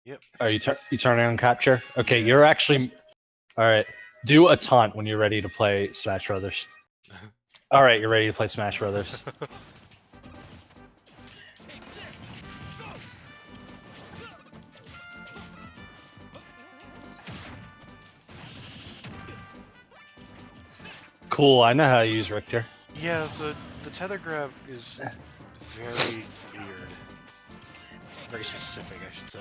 Yep. Are you turning on capture? Okay, Yeah. you're actually... Alright, do a taunt when you're ready to play Smash Brothers. Alright, you're ready to play Smash Brothers. Cool, I know how to use Richter. Yeah, the tether grab is very weird. Very specific, I should say.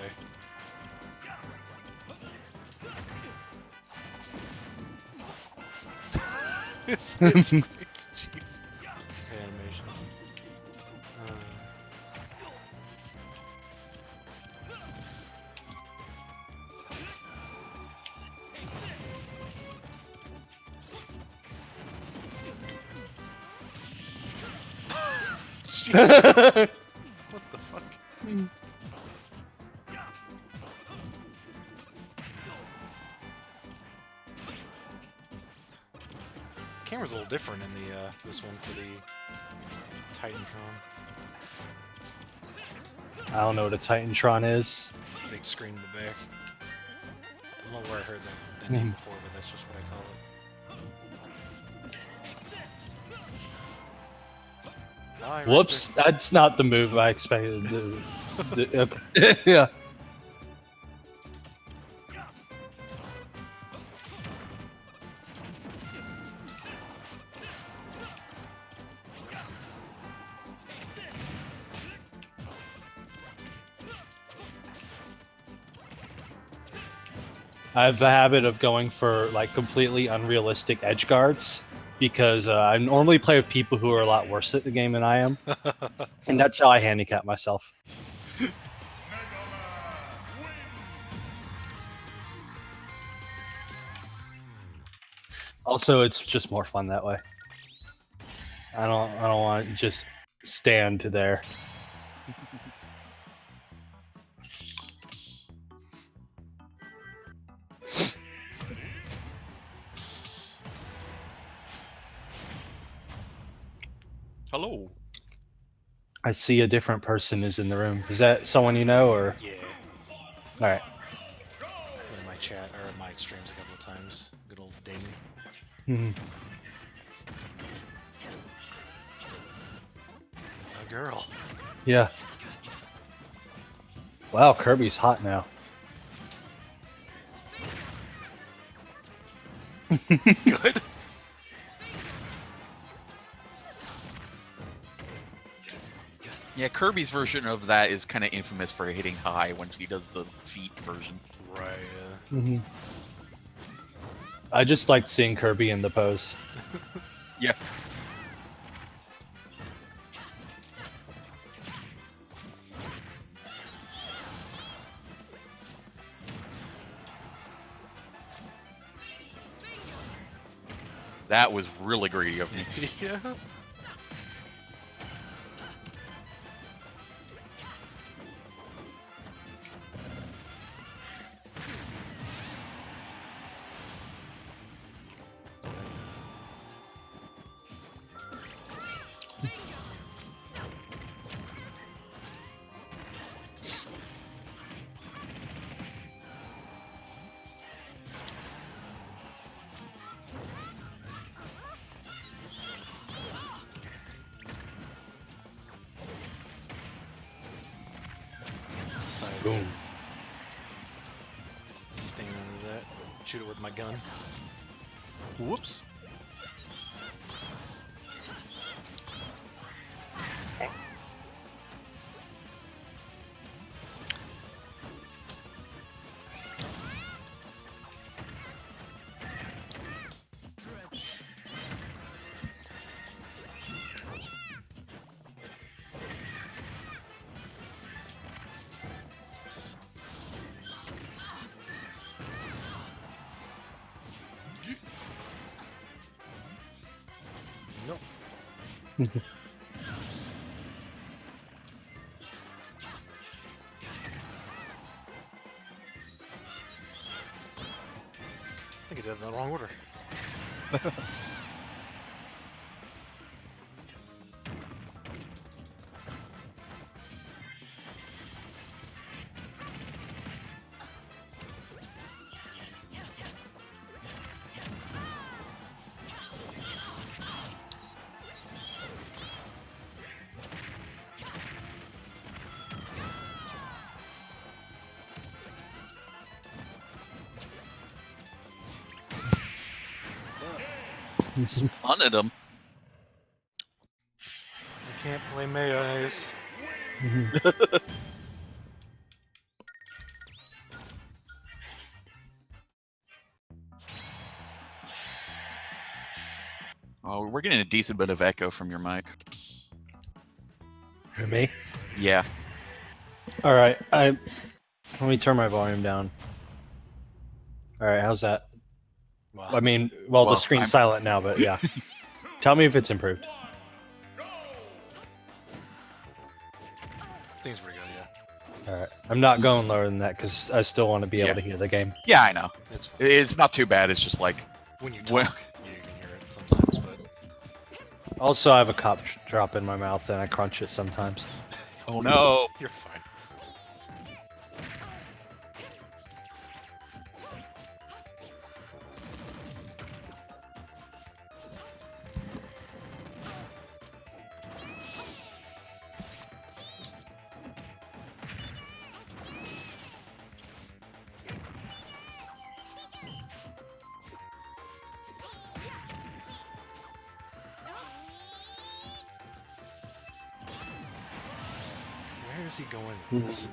it's great. Jeez. Animations. What the fuck? Camera's a little different in the this one for the Titantron. I don't know what a Titantron is. Big screen in the back. I don't know where I heard that name before, but that's just what I call it. Bye, Whoops, that's not the move I expected. Yeah. I have the habit of going for like completely unrealistic edge guards because I normally play with people who are a lot worse at the game than I am, and that's how I handicap myself. Also, it's just more fun that way. I don't want to just stand there. Hello. I see a different person is in the room. Is that someone you know, or? Yeah. All right. In my chat or my streams a couple of times. Good old ding. A girl. Yeah. Wow, Kirby's hot now. Good. Yeah, Kirby's version of that is kind of infamous for hitting high when she does the feet version. Right, I just like seeing Kirby in the pose. Yes. That was really greedy of me. Yeah. Boom. Stand under that. Shoot it with my gun. Whoops. Nope. I think I did it in the wrong order. Just punted him. I can't play mayonnaise. Oh, we're getting a decent bit of echo from your mic. For me? Yeah. All right. Let me turn my volume down. All right. How's that? Wow. I mean, well, the Well, screen's I'm- silent now, but yeah. Tell me if it's improved. Things pretty good, yeah. All right. I'm not going lower than that because I still want to be able Yeah. to hear the game. Yeah, I know. It's fine. It's not too bad. It's just like, When you Well- talk, you can hear it sometimes, but Also, I have a cop drop in my mouth and I crunch it sometimes. oh no. you're fine. Where is he going with this?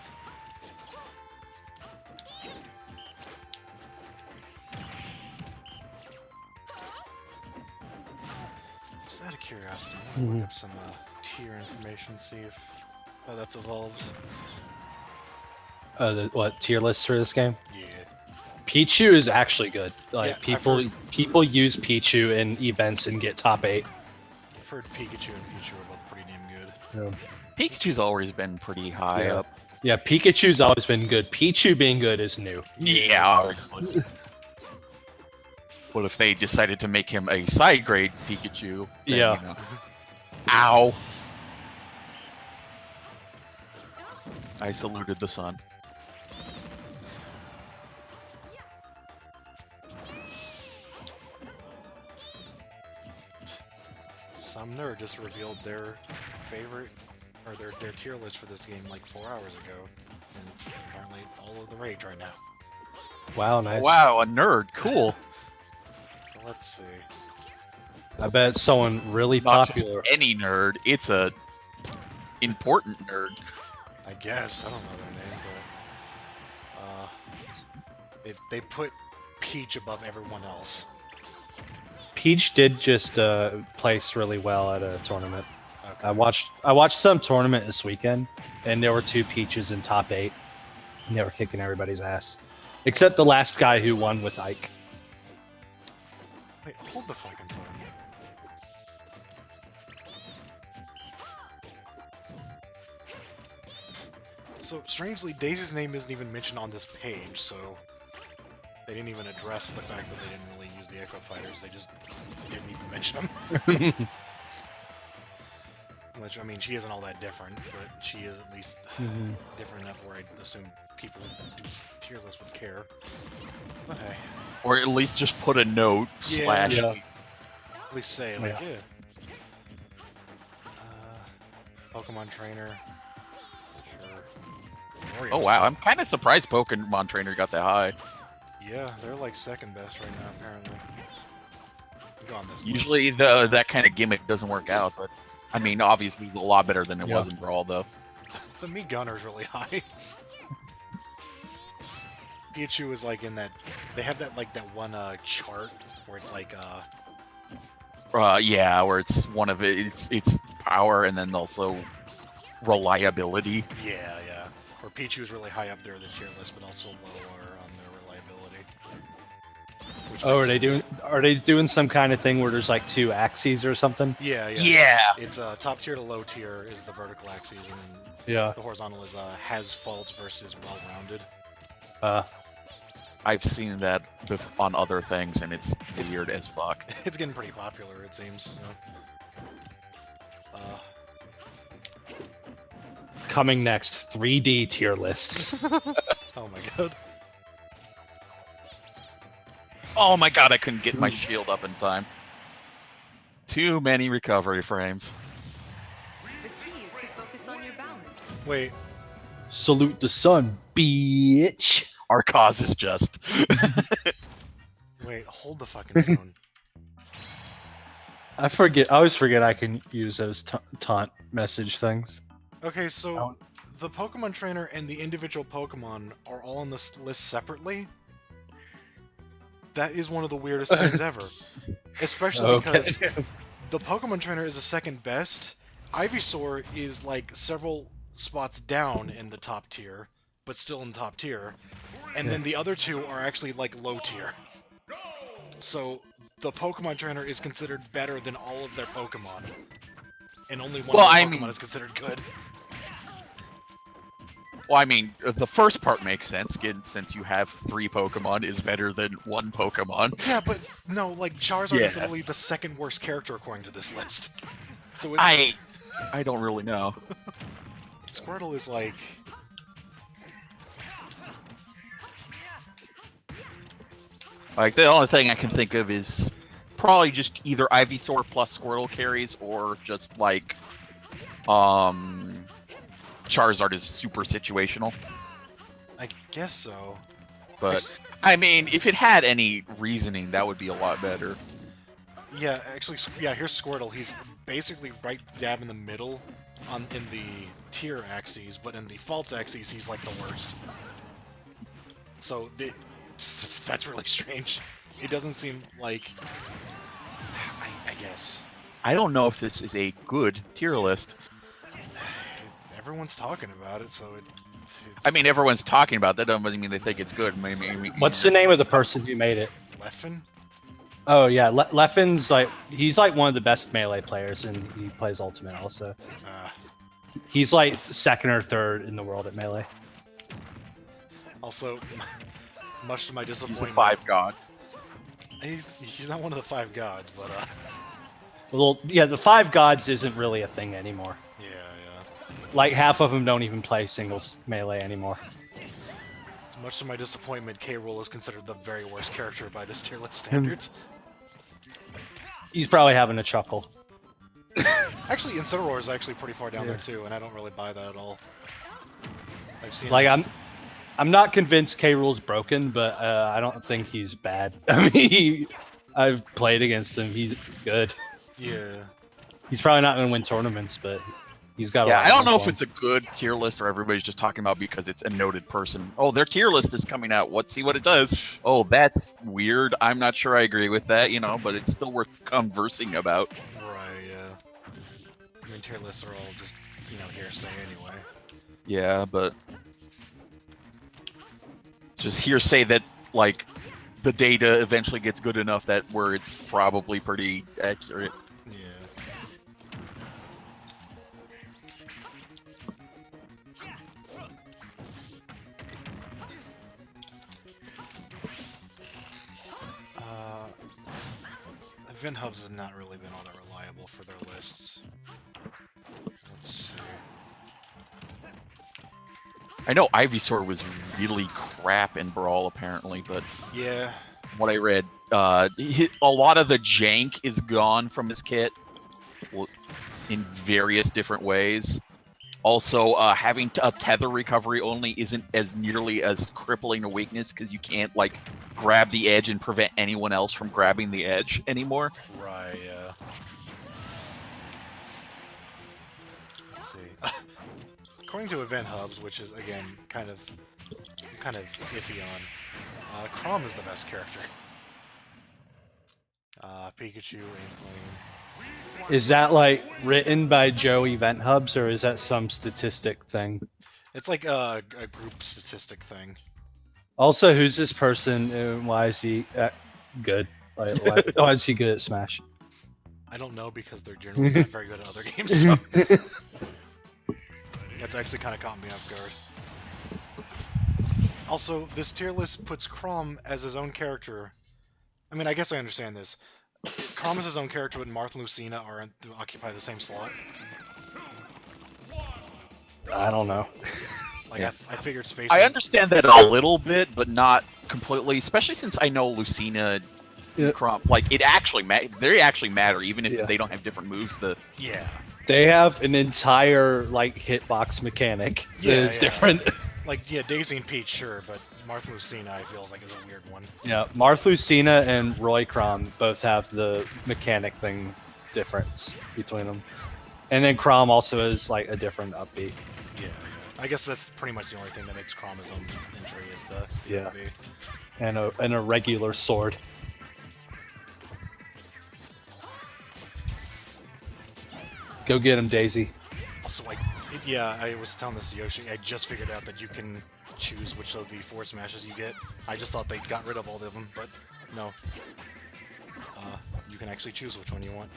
Just out of curiosity, I want to look up some tier information, see if how that's evolved. What tier list for this game? Yeah. Pichu is actually good. Like Yeah, I've people use Pichu in events and get top 8. I've heard Pikachu and Pichu are both pretty damn good. Pikachu's always been pretty high Yeah. up. Yeah, Pikachu's always been good. Pichu being good is new. Yeah, obviously. What if they decided to make him a side grade Pikachu? Then, Yeah. You know. Ow. I saluted the sun. Some nerd just revealed their favorite or their tier list for this game like 4 hours ago, and it's apparently all of the rage right now. Wow, nice. Wow, a nerd. Cool. So let's see. I bet it's someone really Not popular. just any nerd. It's a important nerd. I guess I don't know their name, but they put Peach above everyone else. Peach did just place really well at a tournament. Okay. I watched some tournament this weekend, and there were 2 Peaches in top 8, and they were kicking everybody's ass, except the last guy who won with Ike. Wait, hold the fucking phone. So strangely, Daisy's name isn't even mentioned on this page, so they didn't even address the fact that they didn't really use the Echo Fighters. They just didn't even mention them. Which, I mean, she isn't all that different, but she is at least different enough where I assume people who do tier lists would care. But hey, Or at least just put a note Yeah. slash. Yeah. at least say, like, Yeah. yeah. Pokemon Trainer. Sure. Warrior Oh wow, Stone. I'm kind of surprised Pokemon Trainer got that high. Yeah, they're like second best right now, apparently. Go on this Usually that kind of gimmick doesn't work out, but I mean, obviously a lot better than it Yeah. was in Brawl, though. list. The Mii Gunner's really high. Pichu is like in that. They have that like that one chart where it's like Yeah, where it's one of it's power and then also reliability. yeah. Where Pichu's really high up there in the tier list, but also lower on their reliability. Which Oh, makes sense. are they doing some kind of thing where there's like 2 axes or something? Yeah. Yeah. It's top tier to low tier is the vertical axes, and then Yeah. the horizontal is has faults versus well-rounded. I've seen that on other things, and it's weird as fuck. It's getting pretty popular, it seems. Coming next, 3D tier lists. Oh my god. Oh my god, I couldn't get my shield up in time. Too many recovery frames. The key is to focus on your balance. Wait, Salute the sun, bitch. Our cause is just. hold the fucking phone. I always forget I can use those taunt message things. Okay, so Oh. the Pokemon Trainer and the individual Pokemon are all on this list separately. That is one of the weirdest things ever. Especially because the Pokemon Trainer is the second best. Ivysaur is like several spots down in the top tier, but still in the top tier. And then the other two are actually like low tier. So the Pokemon Trainer is considered better than all of their Pokemon. And only one of their Pokemon is considered good. Well, I mean, the first part makes sense, since you have 3 Pokemon is better than 1 Pokemon. Yeah, but no, like Charizard is literally the second worst character according to this list. So I don't really know. Squirtle is like... Like, the only thing I can think of is probably just either Ivysaur plus Squirtle carries, or just, like, Charizard is super situational. I guess so. But, I mean, if it had any reasoning, that would be a lot better. Yeah, actually, yeah, here's Squirtle. He's basically right dab in the middle in the tier axes, but in the false axes, he's like the worst. So, that's really strange. It doesn't seem like... I guess. I don't know if this is a good tier list. Everyone's talking about it, so it's... I mean, everyone's talking about that. Doesn't mean they think it's good. Maybe, What's the name of the person who made it? Leffen? Oh yeah, Leffen's like he's like one of the best melee players, and he plays Ultimate also. He's like second or third in the world at melee. Also, much to my disappointment, he's a 5 god. He's not one of the 5 gods, but Well, yeah, the 5 gods isn't really a thing anymore. yeah. Like half of them don't even play singles melee anymore. Much to my disappointment, K. Rool is considered the very worst character by this tier list standards. He's probably having a chuckle. Actually, Incineroar is actually pretty far down there too, and I don't really buy that at all. I've seen like I'm not convinced K. Rool's broken, but I don't think he's bad. I mean, I've played against him. He's good. Yeah. He's probably not going to win tournaments, but he's got. Yeah, I don't know if it's a good tier list or everybody's just talking about because it's a noted person. Oh, their tier list is coming out. Let's see what it does. Oh, that's weird. I'm not sure I agree with that, but it's still worth conversing about. Right. Yeah. I mean, tier lists are all just hearsay anyway. Yeah, but just hearsay that like the data eventually gets good enough that where it's probably pretty accurate. Yeah. Event Hubs has not really been all that reliable for their lists. Let's see. I know Ivysaur was really crap in Brawl apparently, but yeah, what I read, a lot of the jank is gone from his kit in various different ways. Also, having a tether recovery only isn't as nearly as crippling a weakness because you can't like grab the edge and prevent anyone else from grabbing the edge anymore. Right. Yeah. Let's see. According to Event Hubs, which is again kind of iffy on, Chrom is the best character. Pikachu, Inkling. Is that like written by Joe Event Hubs, or is that some statistic thing? It's like a group statistic thing. Also, who's this person and why is he good? Like, why is he good at Smash? I don't know because they're generally not very good at other games. So. That's actually kind of caught me off guard. Also, this tier list puts Chrom as his own character. I mean, I guess I understand this. Chrom is his own character, but Marth and Lucina occupy the same slot. I don't know. Like, Yeah. I figured space. I understand that a little bit, but not completely. Especially since I know Lucina, Chrom, like they actually matter, even if they don't have different moves. Yeah. They have an entire like hitbox mechanic that is different. Like, yeah, Daisy and Peach, sure, but Marth and Lucina, I feel like is a weird one. Yeah, Marth Lucina and Roy Chrom both have the mechanic thing difference between them. And then Crom also is like a different upbeat. Yeah, I guess that's pretty much the only thing that makes Crom his own entry is the Yeah. UV. And a regular sword. Go get him, Daisy. Also, like, yeah, I was telling this to Yoshi. I just figured out that you can choose which of the forward smashes you get. I just thought they got rid of all of them, but no. You can actually choose which one you want.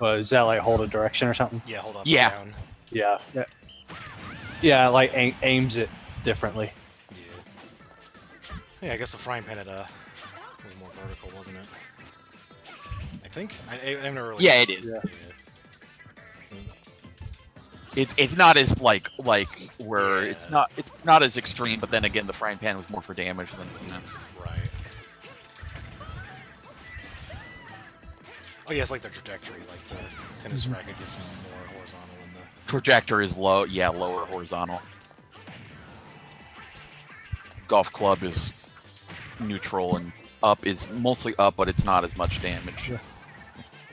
Well, is that like hold a direction or something? Yeah, hold up, Yeah. down. Yeah. Yeah. Yeah, like aims it differently. Yeah. Yeah, I guess the frying pan had was more vertical, wasn't it? I think. I've never really. Yeah, it is. Yeah. It's not as like where Yeah. it's not as extreme, but then again, the frying pan was more for damage than Right. Oh yeah, it's like the trajectory, like the tennis racket gets more horizontal than the. projector is low. Yeah, lower horizontal. Golf club is neutral, and up is mostly up, but it's not as much damage. Yes.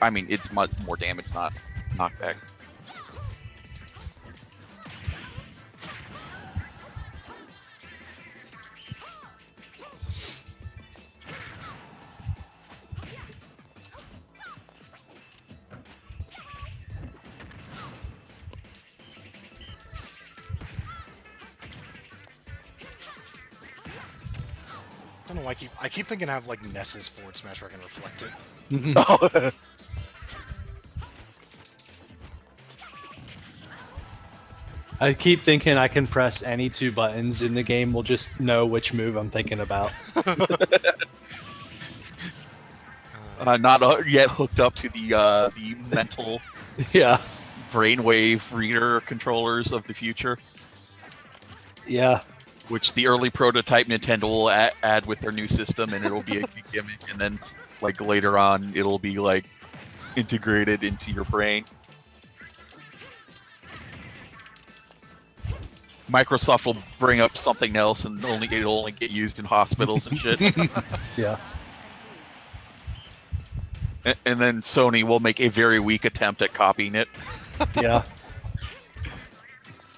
I mean, it's much more damage, not knockback. I don't know why I keep thinking I have like Ness's forward smash where I can reflect it. I keep thinking I can press any two buttons and the game will just know which move I'm thinking about. Not yet hooked up to the mental Yeah. brainwave reader controllers of the future, Yeah. which the early prototype Nintendo will add with their new system, and it'll be a gimmick, and then like later on it'll be like integrated into your brain. Microsoft will bring up something else, and it'll only get used in hospitals and shit. Yeah. And then Sony will make a very weak attempt at copying it. Yeah.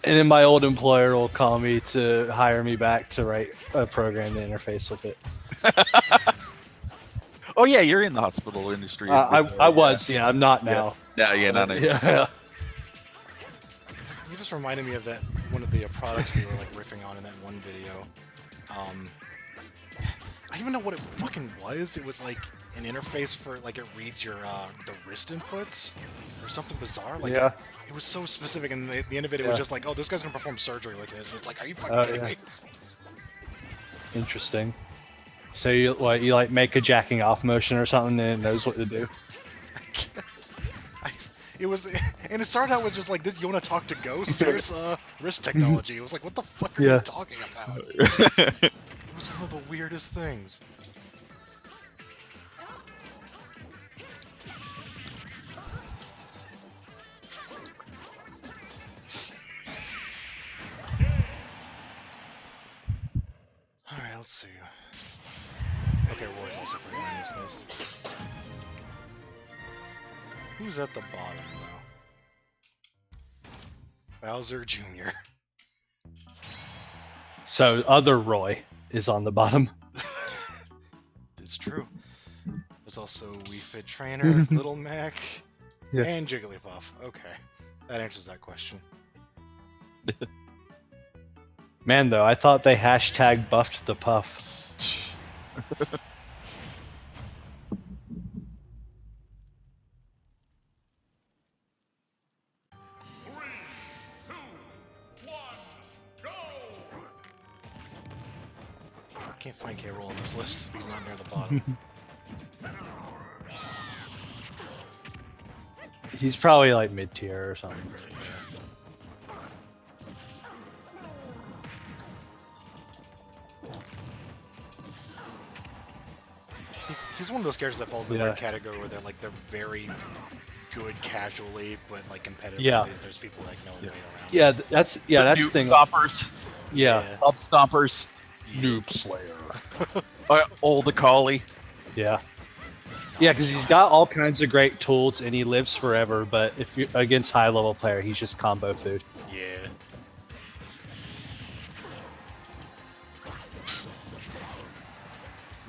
And then my old employer will call me to hire me back to write a program to interface with it. Oh yeah, you're in the hospital industry. I was, yeah. I'm not now. Yeah, not anymore. Yeah. You just reminded me of that one of the products we were like riffing on in that one video. I don't even know what it fucking was. It was like an interface for like it reads your the wrist inputs or something bizarre. Like Yeah. it was so specific, and the end of it, it was just like, oh, this guy's gonna perform surgery with this, and it's like, are you fucking Oh, kidding yeah. me? Interesting. So you like make a jacking off motion or something and it knows what to do? It was, and it started out with just like, you want to talk to ghosts? Here's wrist technology. It was like, what the fuck are Yeah. you talking about? It was one of the weirdest things. Alright, let's see. Okay, Roy's also pretty high on this list. Who's at the bottom, though? Bowser Jr. So other Roy is on the bottom. It's true. There's also Wii Fit Trainer, Little Mac, Yeah. and Jigglypuff. Okay, that answers that question. Man, though, I thought they hashtag buffed the puff. I can't find K-Roll on this list. He's not near the bottom. He's probably like mid tier or something. He's one of those characters that falls in the Yeah. weird category where they're very good casually, but like competitively, Yeah. there's people like know their way around. Yeah, that's the Noob thing. stompers, Yeah. up stompers, Noob Slayer. old Akali. Yeah. Yeah, because he's got all kinds of great tools and he lives forever. But if you're against high level player, he's just combo food. Yeah.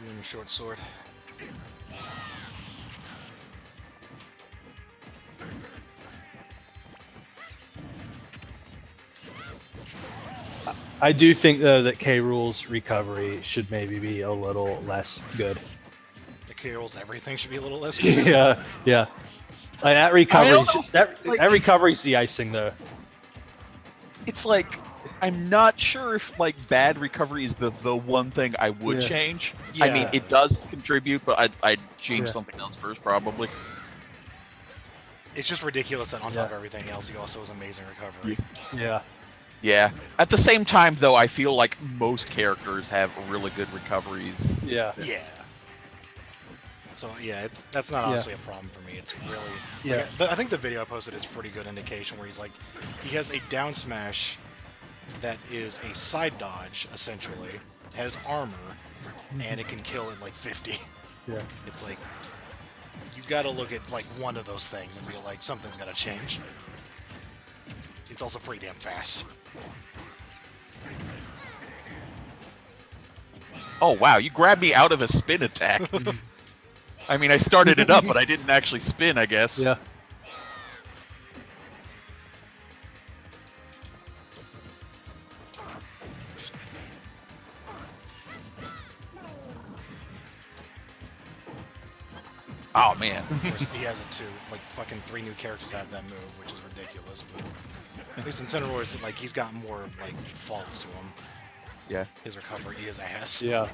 Using short sword. I do think though that K. Rool's recovery should maybe be a little less good. The Carol's everything should be a little less good. Yeah, yeah. Like, that recovery, don't know, that recovery's the icing though. It's like I'm not sure if like bad recovery is the one thing I would Yeah. change. I mean, Yeah. it does contribute, but I'd change Yeah. something else first, probably. It's just ridiculous that on top of everything else, he also has amazing recovery. Yeah. Yeah. At the same time, though, I feel like most characters have really good recoveries. Yeah. Yeah. So yeah, that's not Yeah. honestly a problem for me. It's really Yeah. I think the video I posted is pretty good indication where he's like, he has a down smash that is a side dodge essentially, has armor, and it can kill at like 50. Yeah. It's like you got to look at like one of those things and be like, something's got to change. It's also pretty damn fast. Oh wow, you grabbed me out of a spin attack. I mean, I started it up, but I didn't actually spin, I guess. Yeah. Oh man. Of course, he has it too. Like fucking 3 new characters have that move, which is ridiculous. But at least in Cineroar's, like he's got more like faults to him. Yeah. His recovery is ass. Yeah.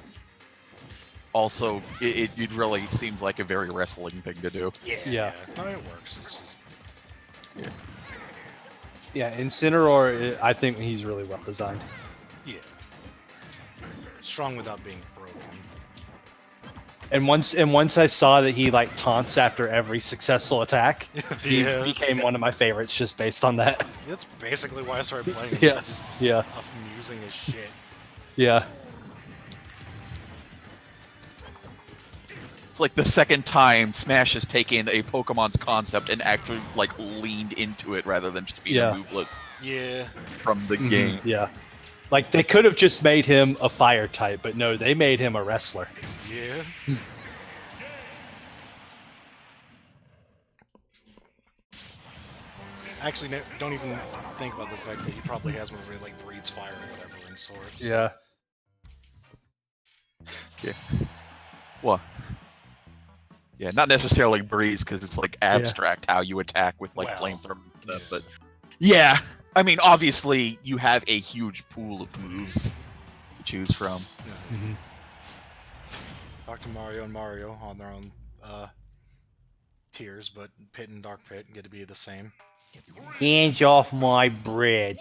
Also, it really seems like a very wrestling thing to do. Yeah. Yeah. No, it works. It's just, Yeah. Incineroar, I think he's really well designed. yeah. Strong without being broken. And once I saw that he like taunts after every successful attack, he Yeah. became one of my favorites just based on that. That's basically why I started playing. Yeah. It's just Yeah. amusing as shit. Yeah. It's like the second time Smash has taken a Pokemon's concept and actually like leaned into it rather than just being Yeah. a move list Yeah. from the game. Yeah. Like they could have just made him a fire type, but no, they made him a wrestler. Yeah. Actually, don't even think about the fact that he probably has one where he like breathes fire or whatever in swords. Yeah. Well, yeah, not necessarily breeze because it's like abstract how you attack with like Well, flamethrower and stuff, but yeah, I mean, obviously you have a huge pool of moves to choose from. Yeah. Mhm. Dr. Mario and Mario on their own tiers, but Pit and Dark Pit get to be the same. Hands off my bread.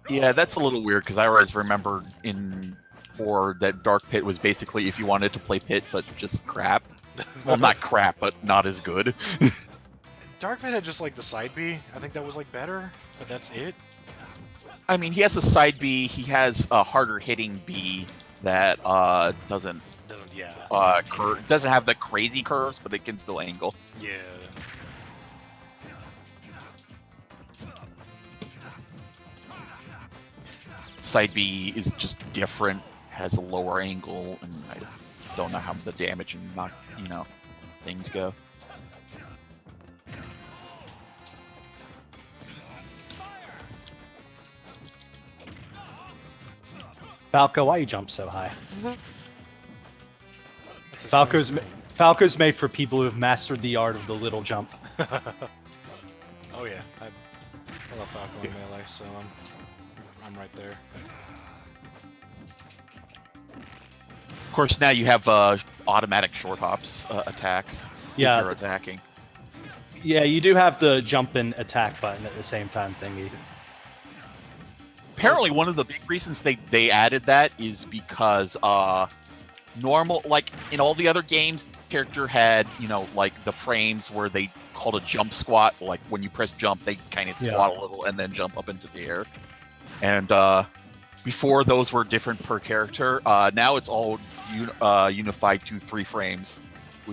Yeah, that's a little weird because I always remember in 4 that Dark Pit was basically if you wanted to play Pit, but just crap. Well, not crap, but not as good. Dark Pit had just like the side B. I think that was like better, but that's it. I mean, he has a side B. He has a harder hitting B that doesn't Yeah. doesn't have the crazy curves, but it can still angle. Yeah. Side B is just different, has a lower angle, and I don't know how the damage and things go. Falco, why you jump so high? That's his Falco's made for people who have mastered the art of the little jump. Oh yeah, I love Falco in Melee, so I'm right there. Of course, now you have automatic short hops attacks Yeah. if you're attacking. Yeah, you do have the jump and attack button at the same time thingy. Apparently, one of the big reasons they added that is because normal, like in all the other games, character had like the frames where they called a jump squat. Like when you press jump, they kind of squat a little and then jump up into the air. And before those were different per character. Now it's all unified to 3 frames.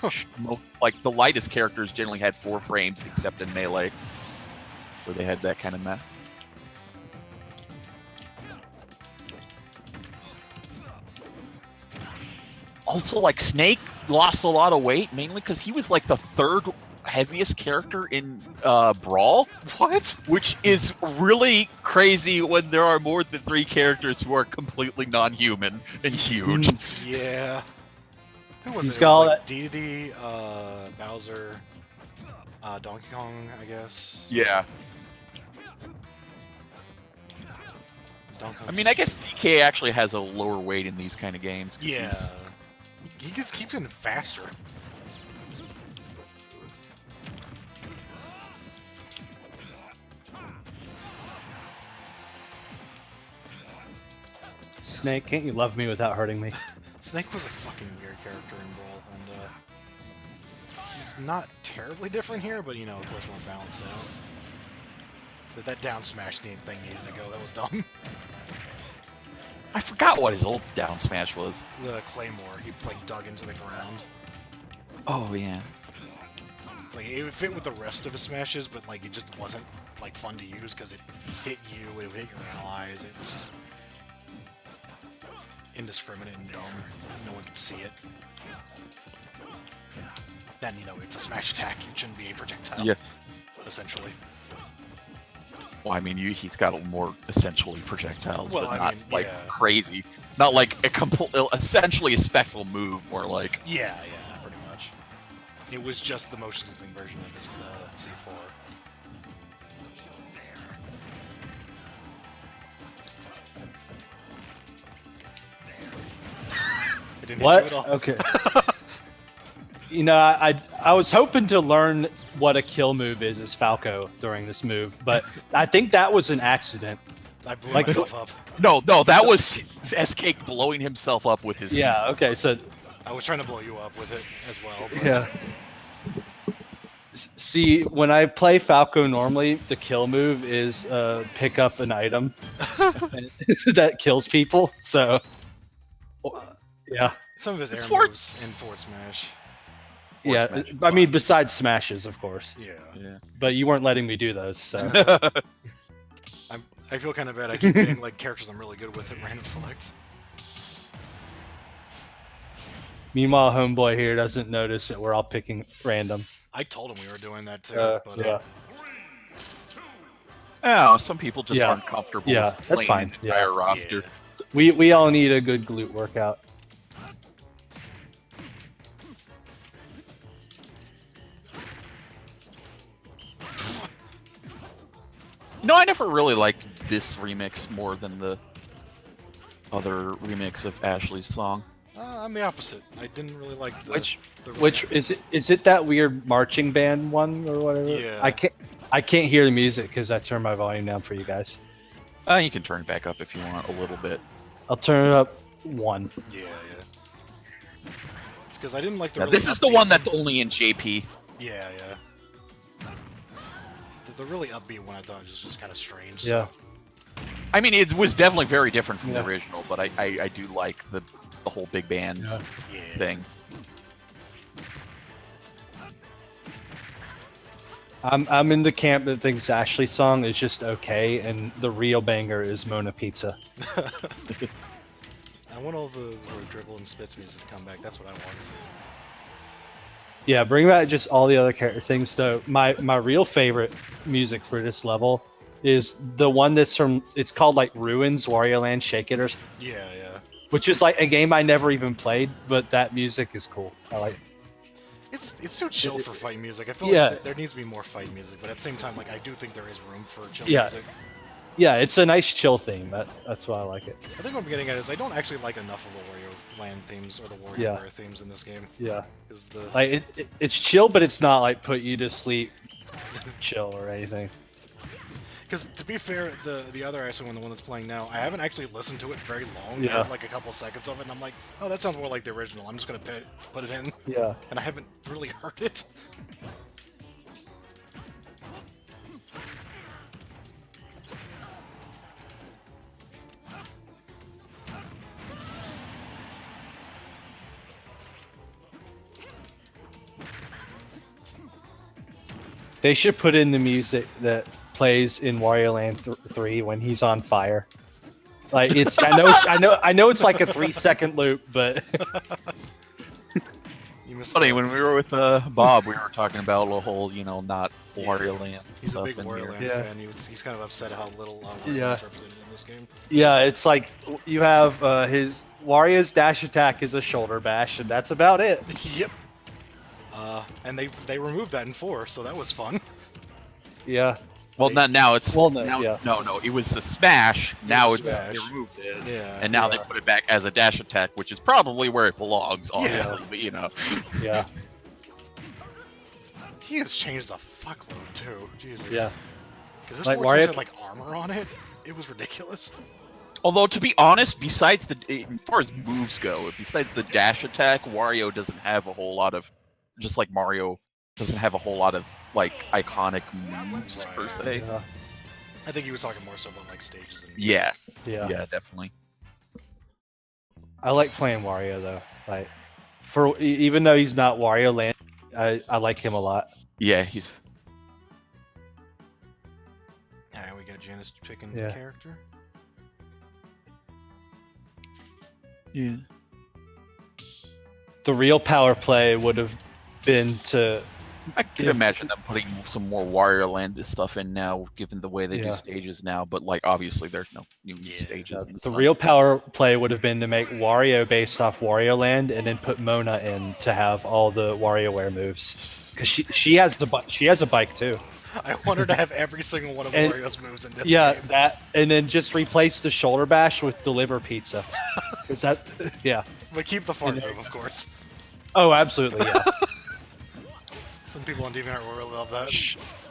which like the lightest characters generally had 4 frames, except in Melee, where they had that kind of meth. Also, like, Snake lost a lot of weight, mainly because he was like the 3rd heaviest character in Brawl. What? Which is really crazy when there are more than 3 characters who are completely non-human and huge. Yeah. Who was He's it? It got all was like that- Dedede, Bowser, Donkey Kong, I guess. Yeah. Donkey Kong I mean, I guess DK actually has a lower weight in these kind of games. 'Cause Yeah. he's- He keeps getting faster. Snake, can't you love me without hurting me? Snake was a fucking weird character in Brawl, and he's not terribly different here, but you know, of course, more balanced out. But that down smash thing needed to go. That was dumb. I forgot what his old down smash was. The Claymore, he like dug into the ground. Oh, yeah. It's like it would fit with the rest of his smashes, but like it just wasn't like fun to use because it hit you, it would hit your allies. It was just indiscriminate and dumb. No one could see it. Then you know it's a smash attack. It shouldn't be a projectile. Yeah. Essentially. Well, I mean, he's got more essentially projectiles, Well, but I not mean, like yeah. crazy. Not like a essentially a special move, more like. Yeah, pretty much. It was just the motion sensing version of his C4. It didn't What? hit you at all. Okay. You know, I was hoping to learn what a kill move is as Falco during this move, but I think that was an accident. I blew Like- myself up. No, that was SK blowing himself up with his. Yeah, okay, so I was trying to blow you up with it as well. But yeah. See, when I play Falco normally, the kill move is pick up an item that kills people. So, yeah, some of his It's air forward- moves in forward smash. yeah. smash is I mean, fine. besides smashes, of course. Yeah. Yeah. But you weren't letting me do those. So, I feel kind of bad. I keep getting like characters I'm really good with at random selects. meanwhile, homeboy here doesn't notice that we're all picking random. I told him we were doing that too. but, Yeah. Oh, some people just Yeah. aren't comfortable Yeah, with that's playing fine. an entire Yeah. roster. Yeah. We all need a good glute workout. No, I never really liked this remix more than the other remix of Ashley's song. I'm the opposite. I didn't really like the Which is it? Is it that weird marching band one or whatever? Yeah. I can't hear the music because I turned my volume down for you guys. You can turn it back up if you want a little bit. I'll turn it up one. Yeah. It's because I didn't like the. Yeah, really this is the upbeat one that's only in JP. Yeah. The really upbeat one I thought was just kind of strange. Yeah. I mean, it was definitely very different from Yeah. the original, but I do like the whole big band Yeah. Yeah. thing. I'm in the camp that thinks Ashley's song is just okay, and the real banger is Mona Pizza. I want all the dribble and spits music to come back. That's what I want. Yeah, bring back just all the other character things though. My real favorite music for this level is the one that's from. It's called like Ruins, Wario Land, Shake It, or Yeah. which is like a game I never even played, but that music is cool. I like it. It's too chill for fight music. I feel Yeah. like there needs to be more fight music, but at the same time, like I do think there is room for chill Yeah. music. Yeah, it's a nice chill theme. That's why I like it. I think what I'm getting at is I don't actually like enough of the Wario Land themes or the WarioWare Yeah. themes in this game. Yeah, Because the like it's chill, but it's not like put you to sleep chill or anything. Because to be fair, the other actually one, the one that's playing now, I haven't actually listened to it very long. Yeah. I heard like a couple seconds of it, and I'm like, oh, that sounds more like the original. I'm just gonna put it in, Yeah. and I haven't really heard it. They should put in the music that plays in Wario Land 3 when he's on fire. Like it's, I know it's like a 3-second loop, but You missed Funny, out. when we were with Bob, we were talking about the whole, not Wario Land. He's a stuff big in Wario here. Land Yeah. fan. He's kind of upset how little Wario Yeah. Land's represented in this game. yeah, it's like you have his Wario's dash attack is a shoulder bash, and that's about it. Yep. And they removed that in 4, so that was fun. Yeah, Well, now it's Well, no, now, yeah. no, it was a smash. Now a it's smash. they removed it, Yeah. and now Yeah. they put it back as a dash attack, which is probably where it belongs, obviously. But yeah, He has changed a fuckload too. Jesus. yeah. Because this Like, Fortune Wario- had like armor on it. It was ridiculous. although to be honest, besides as far as moves go, besides the dash attack, Wario doesn't have a whole lot of, just like Mario doesn't have a whole lot of like iconic moves per se. Yeah, I think he was talking more so about like stages and. Yeah, yeah. yeah, definitely. I like playing Wario though. Like, even though he's not Wario Land, I like him a lot. Yeah, he's Alright, we got Janice picking Yeah. character. yeah. The real power play would have been to I can If- imagine them putting some more Wario Land stuff in now, given the way they Yeah. do stages now. But like, obviously, there's no new Yeah. stages. and the stuff. real power play would have been to make Wario based off Wario Land, and then put Mona in to have all the WarioWare moves. Because she has she has a bike too. I want her to have every single one of And- Wario's moves in this Yeah, game. that, and then just replace the shoulder bash with deliver pizza. Is that? Yeah. But keep the fart And- move, of course. Oh, absolutely. Yeah. Some people on DeviantArt will really love that.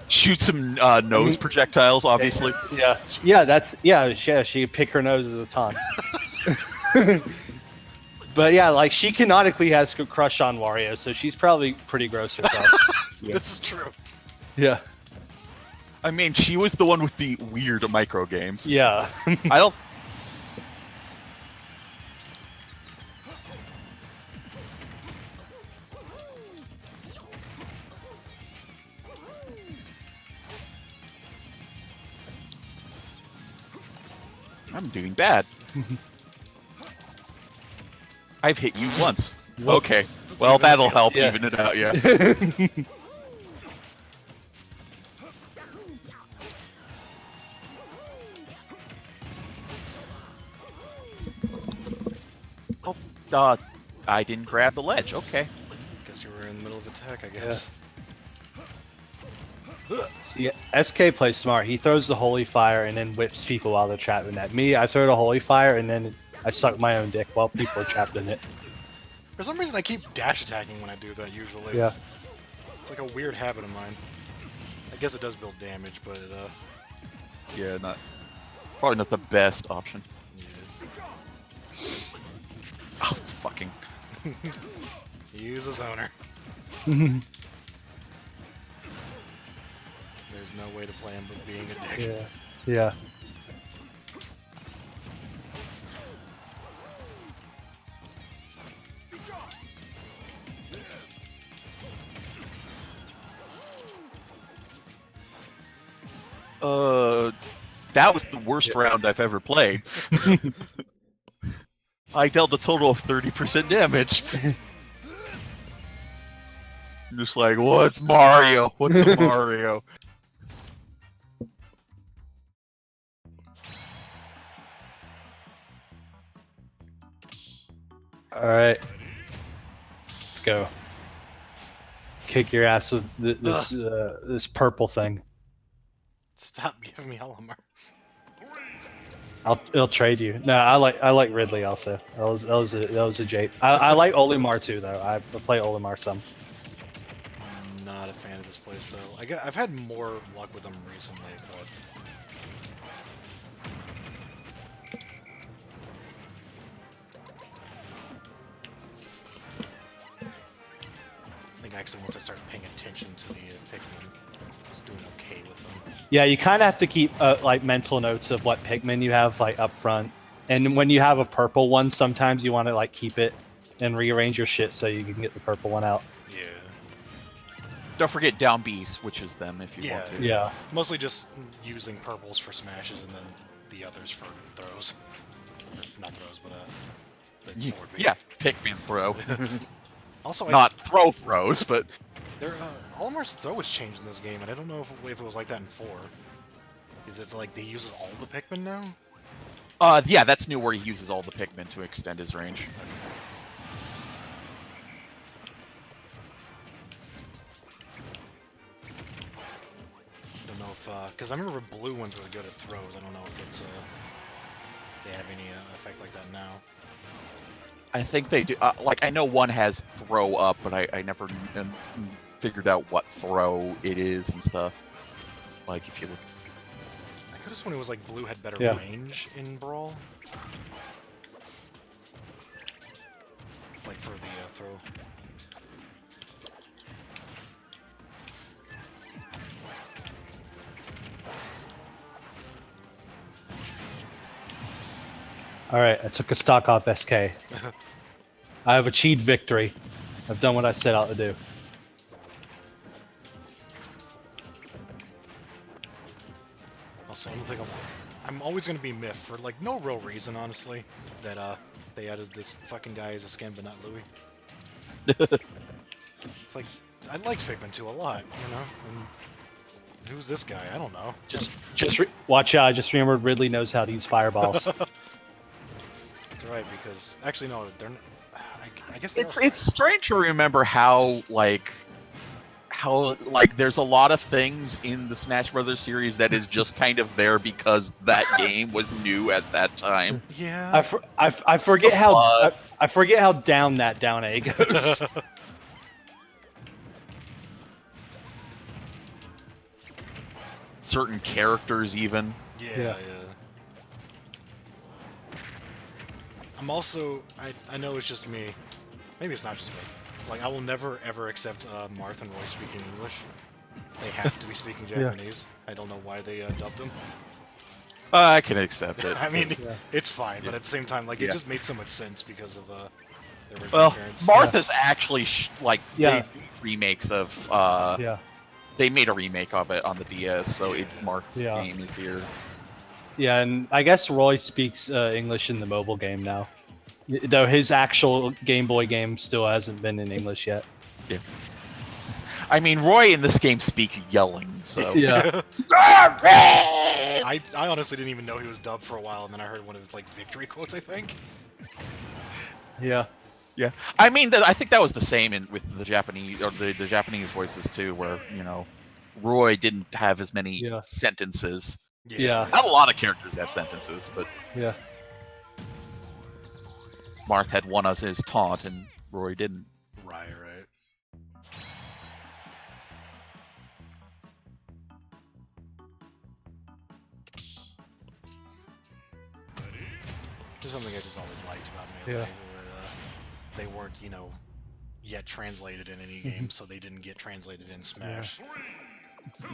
Shoot some nose projectiles, obviously. Yeah. Yeah. That's yeah. She pick her nose as a taunt. But yeah, like she canonically has a crush on Wario, so she's probably pretty gross herself. This is true. Yeah. I mean, she was the one with the weird micro games. Yeah. I don't. I'm doing bad. I've hit you once. Okay. Well, that'll help Yeah. even it out, yeah. Oh, I didn't grab the ledge. Okay. Guess you were in the middle of attack, I guess. See, SK plays smart. He throws the holy fire and then whips people while they're trapped in that. Me, I throw the holy fire and then I suck my own dick while people are trapped in it. For some reason, I keep dash attacking when I do that, usually. Yeah. It's like a weird habit of mine. I guess it does build damage, but, Yeah, probably not the best option. yeah. Oh, fucking. Use a zoner. There's no way to play him but being a dick. Yeah. Yeah. That was the worst round I've ever played. I dealt a total of 30% damage. I'm just like, what's Mario? What's a Mario? All right. Let's go. Kick your ass with this purple thing. Stop giving me Elamar. I'll trade you. No, I like Ridley also. That was a jape. I like Olimar too though. I play Olimar some. I'm not a fan of this playstyle. I've had more luck with them recently, but I think actually once I started paying attention to the Pikmin, I was doing okay with them. Yeah, you kind of have to keep like mental notes of what Pikmin you have like up front, and when you have a purple one, sometimes you want to like keep it and rearrange your shit so you can get the purple one out. Yeah. don't forget down B switches them if you want to. Yeah. Mostly just using purples for smashes and then the others for throws. Or not throws, but the forward B. Yeah, Pikmin throw. Also, Not throws, but There, Olimar's throw was changed in this game, and I don't know if it was like that in 4. Is it like he uses all the Pikmin now? yeah, that's new where he uses all the Pikmin to extend his range. Don't know if because I remember blue ones were good at throws. I don't know if it's they have any effect like that now. I think they do. Like, I know one has throw up, but I never figured out what throw it is and stuff. Like, if you look. I could have sworn it was like blue had better Yeah. range in Brawl. Like for the throw. Alright, I took a stock off SK. I have achieved victory. I've done what I set out to do. Also, I don't think I'm always gonna be miffed for like no real reason, honestly, that they added this fucking guy as a skin, but not Louis. It's like I like Figment 2 a lot, you know. And who's this guy? I don't know. Watch out! I just remembered Ridley knows how to use fireballs. That's right, because actually no, they're. I guess they It's strange to remember how there's a lot of things in the Smash Brothers series that is just kind of there because that game was new at that time. Yeah. I forget how I forget how down that down A goes. Certain characters, even. Yeah. I'm also. I know it's just me. Maybe it's not just me. Like, I will never ever accept Marth and Roy speaking English. They have to be speaking Japanese. I don't know why they dubbed them. I can accept it. I mean, it's fine, but at the same time, like, it Yeah. just made so much sense because of their original Well, appearance. Martha's actually they do remakes of. Yeah. They made a remake of it on the DS, so Martha's Yeah. game is here. Yeah, and I guess Roy speaks English in the mobile game now. Though his actual Game Boy game still hasn't been in English yet. Yeah. I mean, Roy in this game speaks yelling, so. Yeah. I honestly didn't even know he was dubbed for a while, and then I heard one of his like victory quotes. I think. Yeah. Yeah, I mean, I think that was the same with the Japanese or the Japanese voices too, where Roy didn't have as many sentences. Yeah. Not a lot of characters have sentences, but Yeah. Marth had one as his taunt, and Roy didn't. Right. There's something I just always liked about Melee, where they weren't, yet translated in any game, so they didn't get translated in Smash.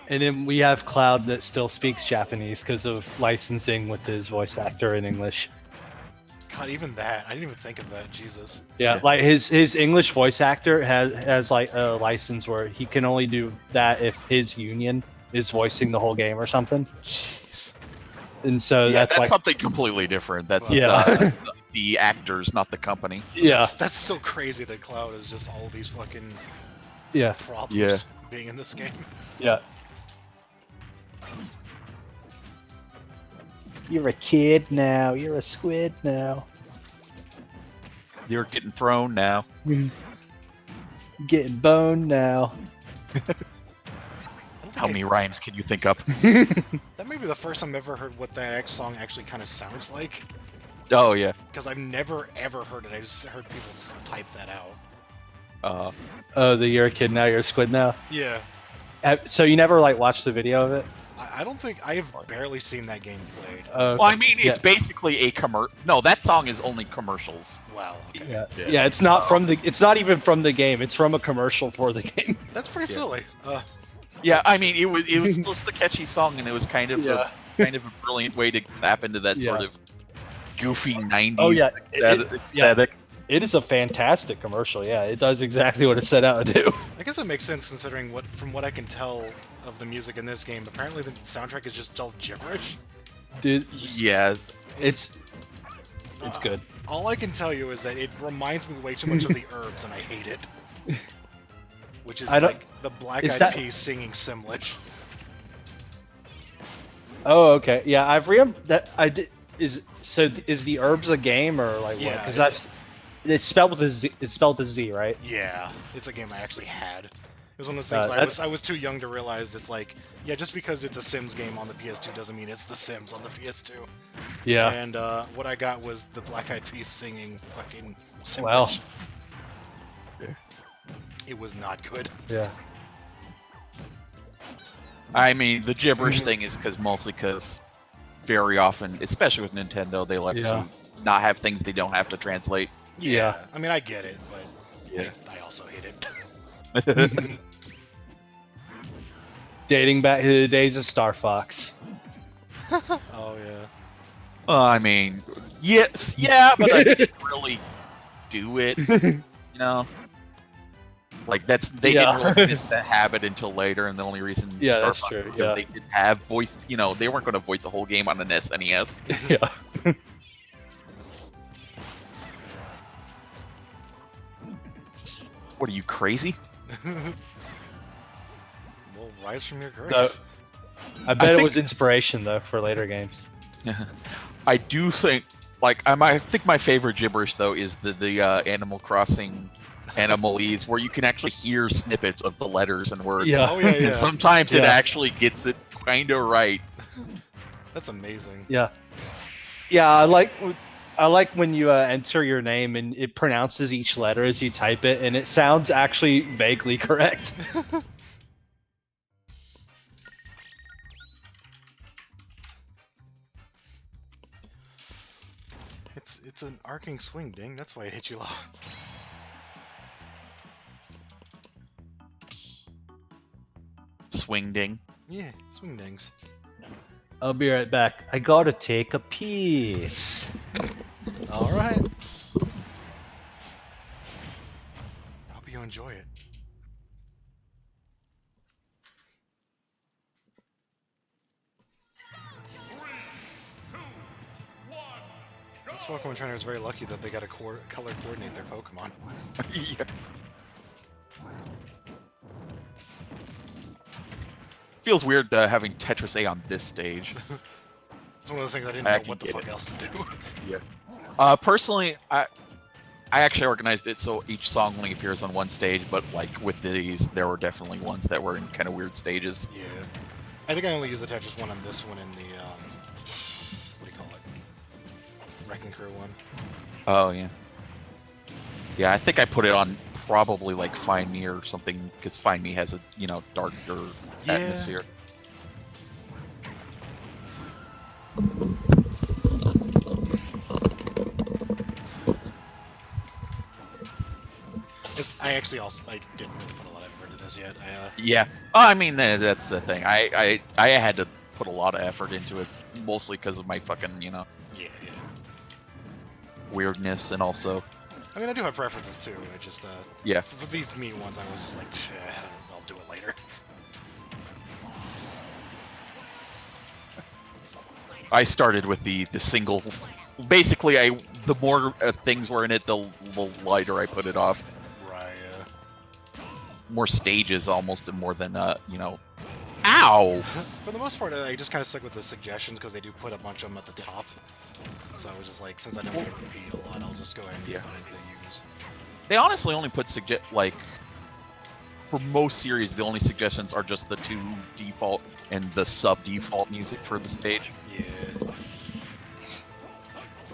And then we have Cloud that still speaks Japanese because of licensing with his voice actor in English. God, even that, I didn't even think of that. Jesus. Yeah, like his English voice actor has like a license where he can only do that if his union is voicing the whole game or something. Jeez. And so that's like something completely different. That's the actors, not the company. Yeah. That's so crazy that Cloud is just all these fucking problems being in this game. Yeah. You're a kid now. You're a squid now. You're getting thrown now. Getting boned now. How many rhymes can you think up? That may be the first time I've ever heard what that song actually kind of sounds like. Oh, yeah. Because I've never, ever heard it. I just heard people type that out. Oh, you're a kid now, you're a squid now? Yeah. So you never, like, watched the video of it? I don't think... I have barely seen that game played. Well, I mean, it's basically a commercial. No, that song is only commercials. Wow, okay. Yeah, it's not from the... It's not even from the game. It's from a commercial for the game. That's pretty silly. Yeah, I mean, it was just a catchy song, and it was kind of a brilliant way to tap into that sort of goofy '90s aesthetic. It is a fantastic commercial. Yeah, it does exactly what it set out to do. I guess it makes sense considering from what I can tell of the music in this game. Apparently, the soundtrack is just all gibberish. Dude, Yeah. it's good. All I can tell you is that it reminds me way too much of the Herbs, and I hate it. Which is I don't- like the Black is Eyed that- Peas singing Simlish. Oh, okay. Yeah, I've that I did. Is the Herbs a game or like what? Yeah, Because it's spelled with a Z. It's spelled with a Z, right? Yeah, it's a game I actually had. It was one of those things That's- I was too young to realize it's like, yeah, just because it's a Sims game on the PS2 doesn't mean it's the Sims on the PS2. Yeah. And what I got was the Black Eyed Peas singing fucking Simlish. Well. It was not good. Yeah. I mean, the gibberish thing is mostly because very often, especially with Nintendo, they like Yeah. to not have things they don't have to translate. Yeah. I mean, I get it, but Yeah. I also hate it. Dating back to the days of Star Fox. Oh, yeah. I mean, yes, yeah, but I didn't really do it. You know, like they Yeah. didn't really get the habit until later, and the only reason Yeah, Star that's Fox true, was because yeah. they didn't have voice. You know, they weren't going to voice the whole game on an SNES. Yeah. What are you, crazy? Well, rise from your grave. So, I bet it think- was inspiration though for later games. I do think, like, I think my favorite gibberish though is the Animal Crossing Animalese, where you can actually hear snippets of the letters and words. Yeah. Oh, yeah, And yeah. sometimes it Yeah. actually gets it kind of right. That's amazing. Yeah. Yeah, I like when you enter your name and it pronounces each letter as you type it, and it sounds actually vaguely correct. It's an arcing swing, ding. That's why it hit you low. Swing ding. Yeah, swing dings. I'll be right back. I gotta take a piece. All right. Hope you enjoy it. This Pokemon trainer is very lucky that they got to color coordinate their Pokemon. Yeah. Feels weird having Tetris A on this stage. It's one of those things I didn't I know can what the get fuck it. else to do. Yeah. Personally, I actually organized it so each song only appears on one stage, but like with these, there were definitely ones that were in kind of weird stages. Yeah. I think I only used the Tetris one on this one in the, what do you call it? Wrecking Crew one. Oh yeah. Yeah, I think I put it on probably like Find Me or something, because Find Me has a darker Yeah. atmosphere. I actually I didn't really put a lot of effort into this yet. Yeah. Oh, I mean that's the thing. I had to put a lot of effort into it, mostly because of my fucking yeah. weirdness, and also I mean, I do have preferences too. I just, yeah. for these me ones, I was just like, I'll do it later. I started with the single. Basically, the more things were in it, the lighter I put it off. Right. More stages, almost, and more than Ow! For the most part, I just kind of stuck with the suggestions because they do put a bunch of them at the top. So I was just like, since I don't want to repeat a lot, I'll just go ahead and use Yeah. the ones they use. They honestly only put for most series, the only suggestions are just the 2 default and the sub-default music for the stage. Yeah.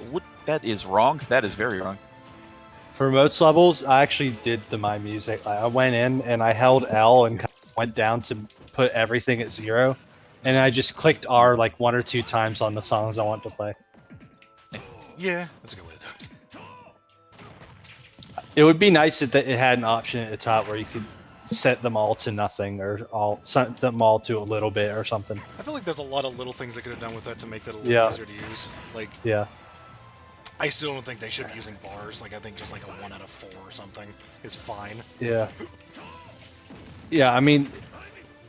What? That is wrong. That is very wrong. For most levels, I actually did my music. I went in and I held L and went down to put everything at 0, and I just clicked R like 1 or 2 times on the songs I want to play. Yeah, that's a good way to do it. It would be nice if it had an option at the top where you could set them all to nothing, or set them all to a little bit or something. I feel like there's a lot of little things they could have done with that to make that a little Yeah. easier to use. Like, Yeah. I still don't think they should be using bars. Like, I think just like a 1 out of 4 or something is fine. Yeah. Yeah, I mean,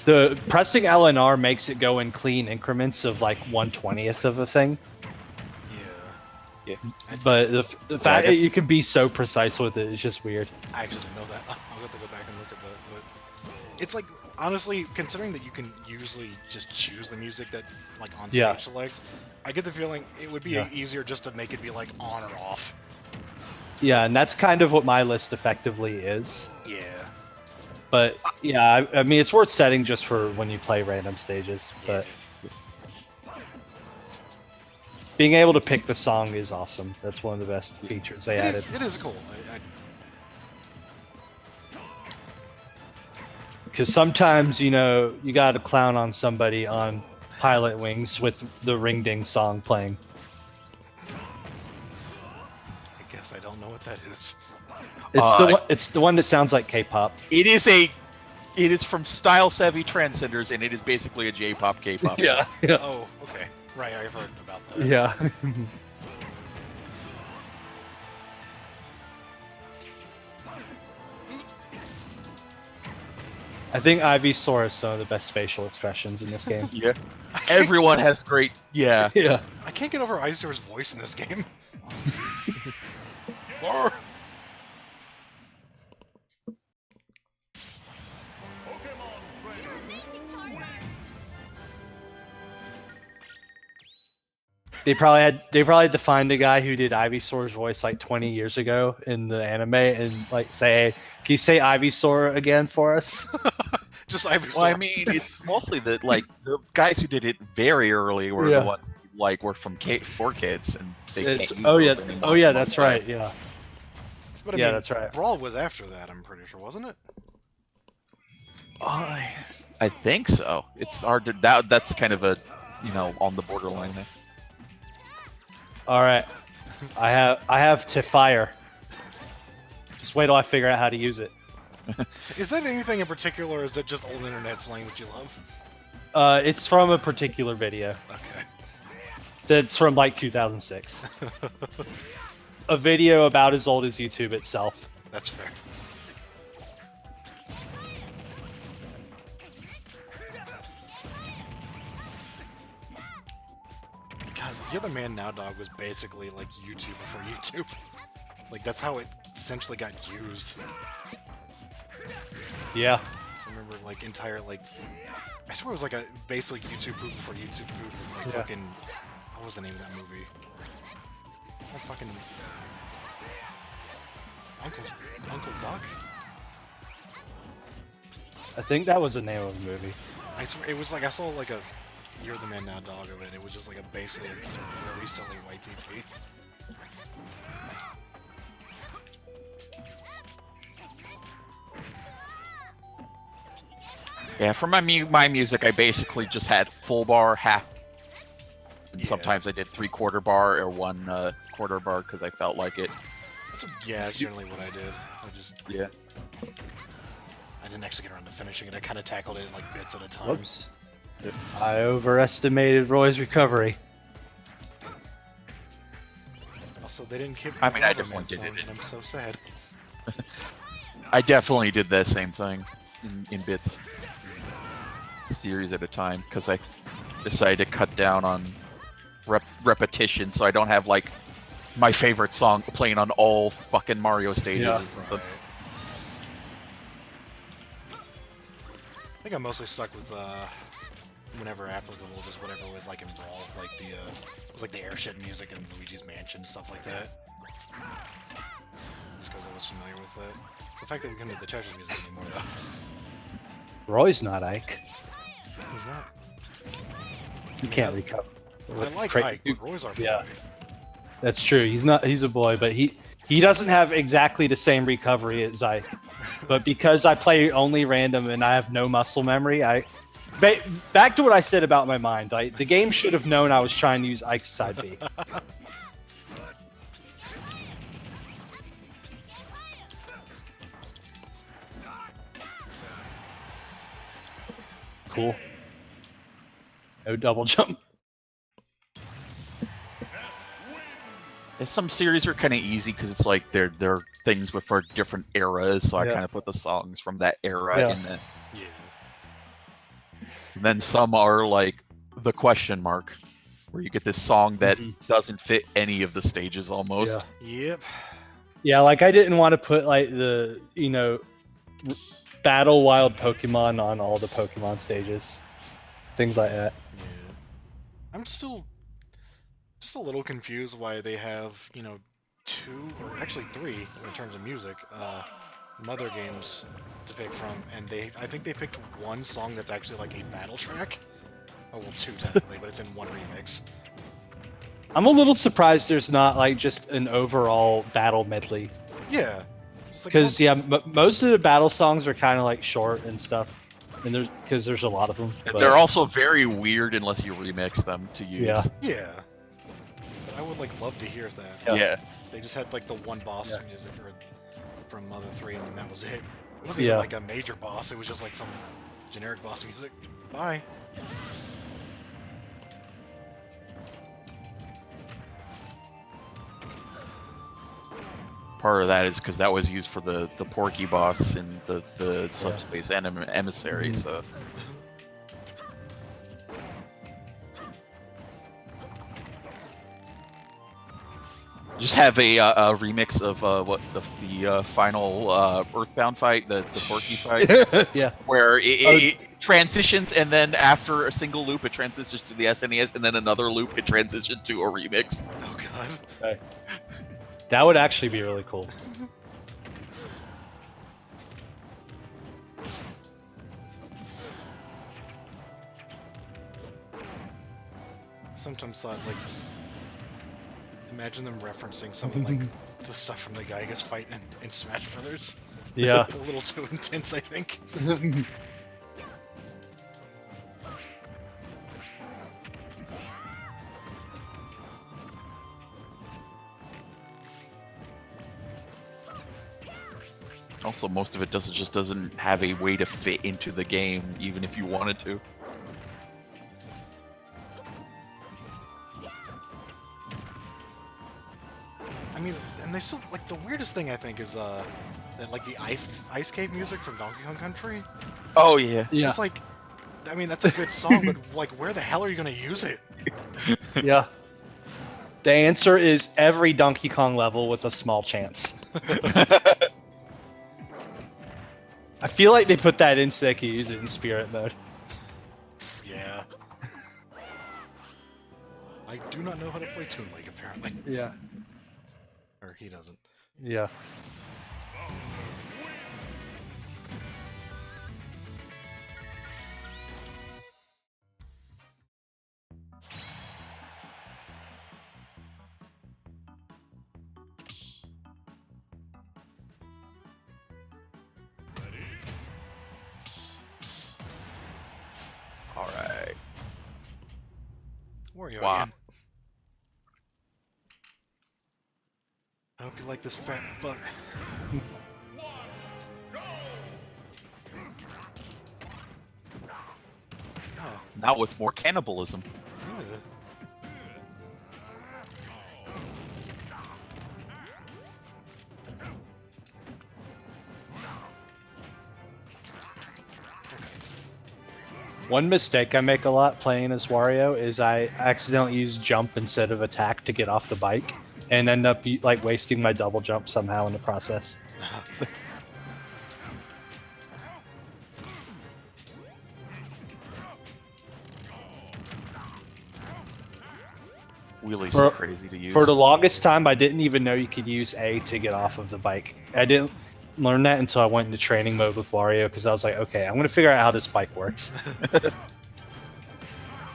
the pressing L and R makes it go in clean increments of like 1/20th of a thing. Yeah. But the fact that you can be so precise with it is just weird. I actually didn't know that. I'll have to go back and look at that. But it's like, honestly, considering that you can usually just choose the music that, like, on stage Yeah. select, I get the feeling it would be easier just to make it be, like, on or off. Yeah, and that's kind of what my list effectively is. Yeah. But yeah, I mean, it's worth setting just for when you play random stages. But being able to pick the song is awesome. That's one of the best features they added. It is cool. Because sometimes, you know, you got to clown on somebody on Pilot Wings with the Ring Ding song playing. I guess I don't know what that is. It's the one that sounds like K-pop. It is from Style Savvy Transcenders, and it is basically a J-pop K-pop. Yeah. Oh, okay. Right, I've heard about that. Yeah. I think Ivysaur has some of the best facial expressions in this game. Yeah. Everyone has great. Yeah. Yeah. I can't get over Ivysaur's voice in this game. Or... They probably had to find the guy who did Ivysaur's voice like 20 years ago in the anime and like say, "Can you say Ivysaur again for us?" Just Ivysaur. Well, I mean, it's mostly the guys who did it very early were the ones who, like, were from for kids, and they can't use those anymore. That's right. Yeah. But I mean, that's right. Brawl was after that, I'm pretty sure, wasn't it? I think so. It's hard to that's kind of a, on the borderline there. All right, I have to fire. Just wait till I figure out how to use it. Is that anything in particular, or is that just old internet slang that you love? It's from a particular video. Okay. That's from like 2006. A video about as old as YouTube itself. That's fair. God, You're the Man Now Dog was basically like YouTube before YouTube. Like, that's how it essentially got used. Yeah. So I remember, like, entire, like... I swear it was like a basically YouTube poop before YouTube poop. Like, fucking... What was the name of that movie? Oh, fucking... Uncle Buck? I think that was the name of the movie. I swear, it was like, I saw like a You're the Man Now Dog of it. It was just like a basically some really silly white TV. Yeah, for my music, I basically just had full bar, half, and sometimes I did 3/4 bar or 1/4 bar because I felt like it. That's generally what I did. Yeah. I didn't actually get around to finishing it. I kind of tackled it in like bits at a time. Whoops. I overestimated Roy's recovery. Also, they didn't keep. I mean, I Rubber definitely Man did song, it. and I'm so sad. I definitely did that same thing in bits, series at a time, because I decided to cut down on repetition, so I don't have like my favorite song playing on all fucking Mario stages. Yeah. Or something. I think I'm mostly stuck with whenever applicable, just whatever was like in Brawl, like it was like the airship music and Luigi's Mansion, stuff like that. Just because I was familiar with it. The fact that we couldn't do the Tetris music anymore, though. Roy's not Ike. He's not. He can't recover. I like Ike, but Roy's our boy. Yeah. That's true. He's not. He's a boy, but he doesn't have exactly the same recovery as Ike. But because I play only random and I have no muscle memory, back to what I said about my mind. The game should have known I was trying to use Ike's side B. Cool. No double jump. Some series are kind of easy because it's like they're things with for different eras, so I Yeah. kind of put the songs from that era Yeah. in it. Yeah. And then some are like the question mark, where you get this song that Mhm. doesn't fit any of the stages almost. Yep. Yeah, like I didn't want to put like the battle wild Pokemon on all the Pokemon stages, things like that. Yeah. I'm still just a little confused why they have, 2 or actually 3 in terms of music, mother games to pick from, and I think they picked one song that's actually like a battle track. Oh well, 2 technically, but it's in one remix. I'm a little surprised there's not like just an overall battle medley, Yeah. Just like, because well, most of the battle songs are kind of like short and stuff, and there's a lot of them. And But, they're also very weird unless you remix them to use. Yeah. yeah. But I would like love to hear that. Yeah. Yeah. They just had like the one boss Yeah. music from Mother 3, and then that was it. It wasn't Yeah. even like a major boss, it was just like some generic boss music. Bye. Part of that is because that was used for the Porky boss in the subspace emissary. Mhm. So just have a remix of what the final Earthbound fight, the Porky fight, yeah. where it transitions, and then after a single loop, it transitions to the SNES, and then another loop, it transitions to a remix. Oh god. Right. That would actually be really cool. Sometimes thoughts like, imagine them referencing some of like the stuff from the Gygas fight in Smash Brothers. Yeah. A little too intense, I think. Also, most of it just doesn't have a way to fit into the game, even if you wanted to. I mean, and they still like the weirdest thing I think is that like the ice cave music from Donkey Kong Country. Oh yeah. Yeah. It's like, I mean, that's a good song, but like, where the hell are you gonna use it? Yeah. The answer is every Donkey Kong level with a small chance. I feel like they put that in so they could use it in spirit mode. Yeah. I do not know how to play Toon Link, apparently. Yeah. Or he doesn't. Yeah. All right. Wario Wow. again. I hope you like this fat fuck. Oh, Now with more cannibalism. yeah. One mistake I make a lot playing as Wario is I accidentally use jump instead of attack to get off the bike, and end up like wasting my double jump somehow in the process. Wheelie's For- so crazy to use. For the longest time, I didn't even know you could use A to get off of the bike. I didn't learn that until I went into training mode with Wario, because I was like, okay, I'm going to figure out how this bike works.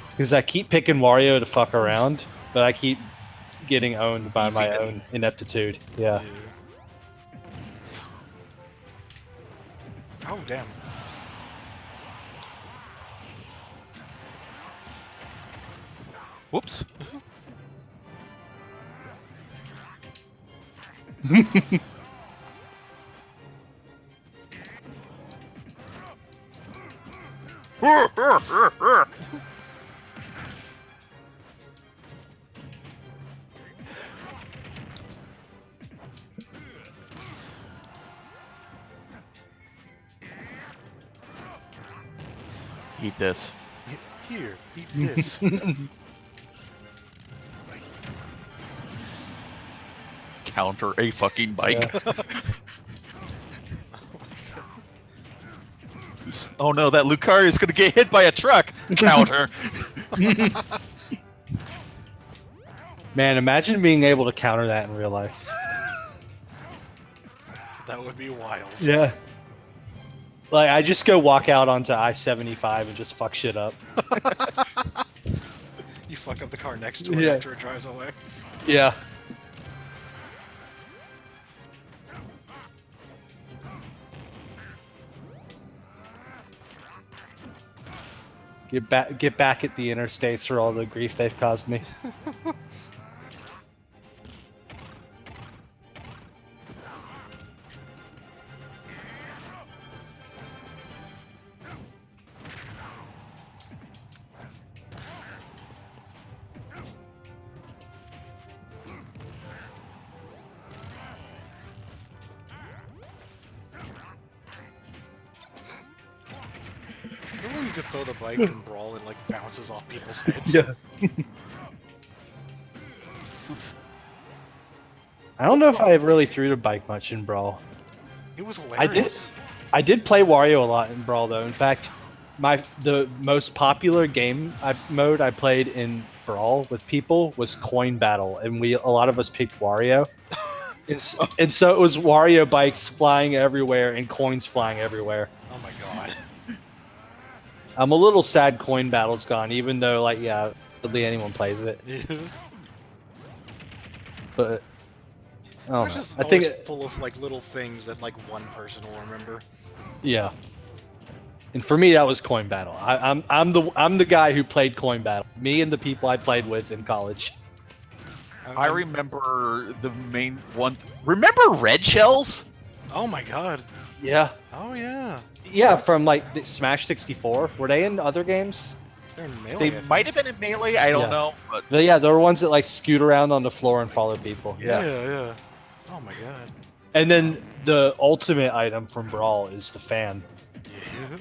Because I keep picking Wario to fuck around, but I keep getting owned by my own ineptitude. Yeah. Oh, damn. Whoops. Eat this. Here, eat this. Counter a fucking bike. Oh no, that Lucario is gonna get hit by a truck. Counter. Man, imagine being able to counter that in real life. That would be wild. Yeah. Like, I just go walk out onto I-75 and just fuck shit up. You fuck up the car next to it Yeah. after it drives away. Yeah. Get back at the interstates for all the grief they've caused me. Remember when you could throw the bike and brawl and like bounces off people's heads? Yeah. I don't know if I really threw the bike much in Brawl. It was I did. hilarious. I did play Wario a lot in Brawl though. In fact, the most popular mode I played in Brawl with people was Coin Battle, and a lot of us picked Wario. and so it was Wario bikes flying everywhere and coins flying everywhere. Oh my god. I'm a little sad Coin Battle's gone, even though hardly anyone plays it. But I don't It's know. just I think always full of like little things that like one person will remember. yeah. And for me, that was Coin Battle. I'm the guy who played Coin Battle. Me and the people I played with in college. I remember the main one. Remember red shells? Oh my god. Yeah. Oh yeah. Yeah, from like the Smash 64. Were they in other games? They're in Melee. I They think. might have been in Melee. I don't Yeah. know, but Yeah, there were ones that like scoot around on the floor and follow people. Yeah, yeah. Oh my god. And then the ultimate item from Brawl is the fan. Yeah.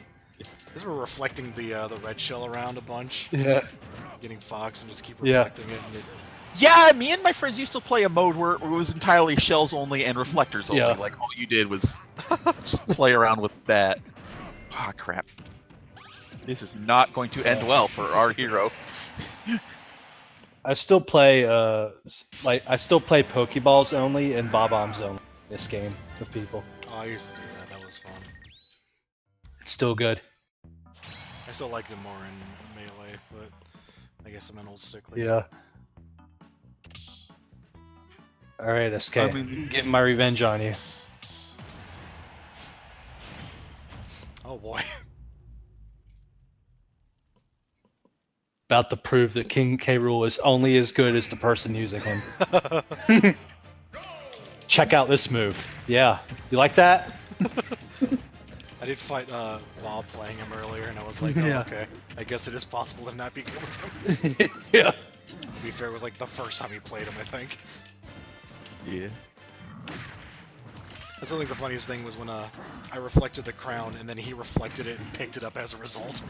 This we're reflecting the red shell around a bunch, Yeah. getting Fox and just keep Yeah. reflecting it. And yeah, me and my friends used to play a mode where it was entirely shells only and reflectors only. Yeah. Like all you did was just play around with that. Ah, crap. This is not going to end well for our hero. I still play Pokeballs only and Bob-ombs only in this game with people. Oh, I used to do that. That was fun. It's still good. I still liked it more in Melee, but I guess I'm an old stickler. Yeah. Alright, SK. I mean- Getting my revenge on you. Oh boy. About to prove that King K. Rool is only as good as the person using him. Check out this move. Yeah. You like that? I did fight Bob playing him earlier, and I was like, oh, Yeah. okay. I guess it is possible to not be good with him. Yeah. To be fair, it was like the first time he played him, I think. Yeah. That's I think the funniest thing was when I reflected the crown, and then he reflected it and picked it up as a result.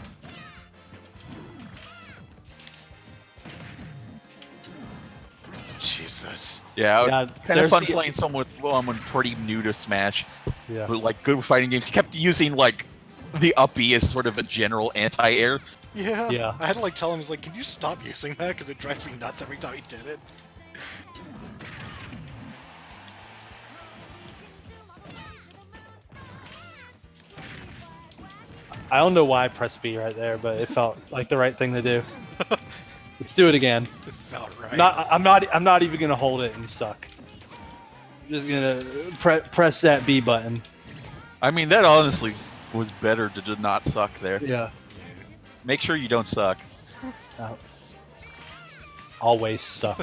Jesus. Yeah, Yeah, it's kind of there's fun the- playing someone pretty new to Smash, Yeah. who like good with fighting games. He kept using like the up B as sort of a general anti-air. Yeah. Yeah. I had to like tell him, I was like, can you stop using that? Because it drives me nuts every time he did it. I don't know why I pressed B right there, but it felt like the right thing to do. Let's do it again. It felt right. I'm not even gonna hold it and suck. I'm just gonna press that B button. I mean, that honestly was better to just not suck there. Yeah. Make sure you don't suck. Always suck.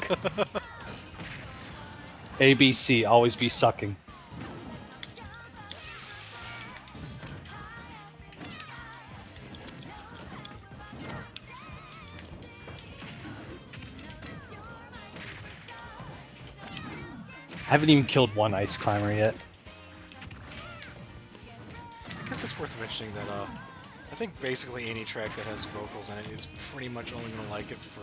ABC, always be sucking. I haven't even killed one ice climber yet. I guess it's worth mentioning that I think basically any track that has vocals in it is pretty much only gonna like it for.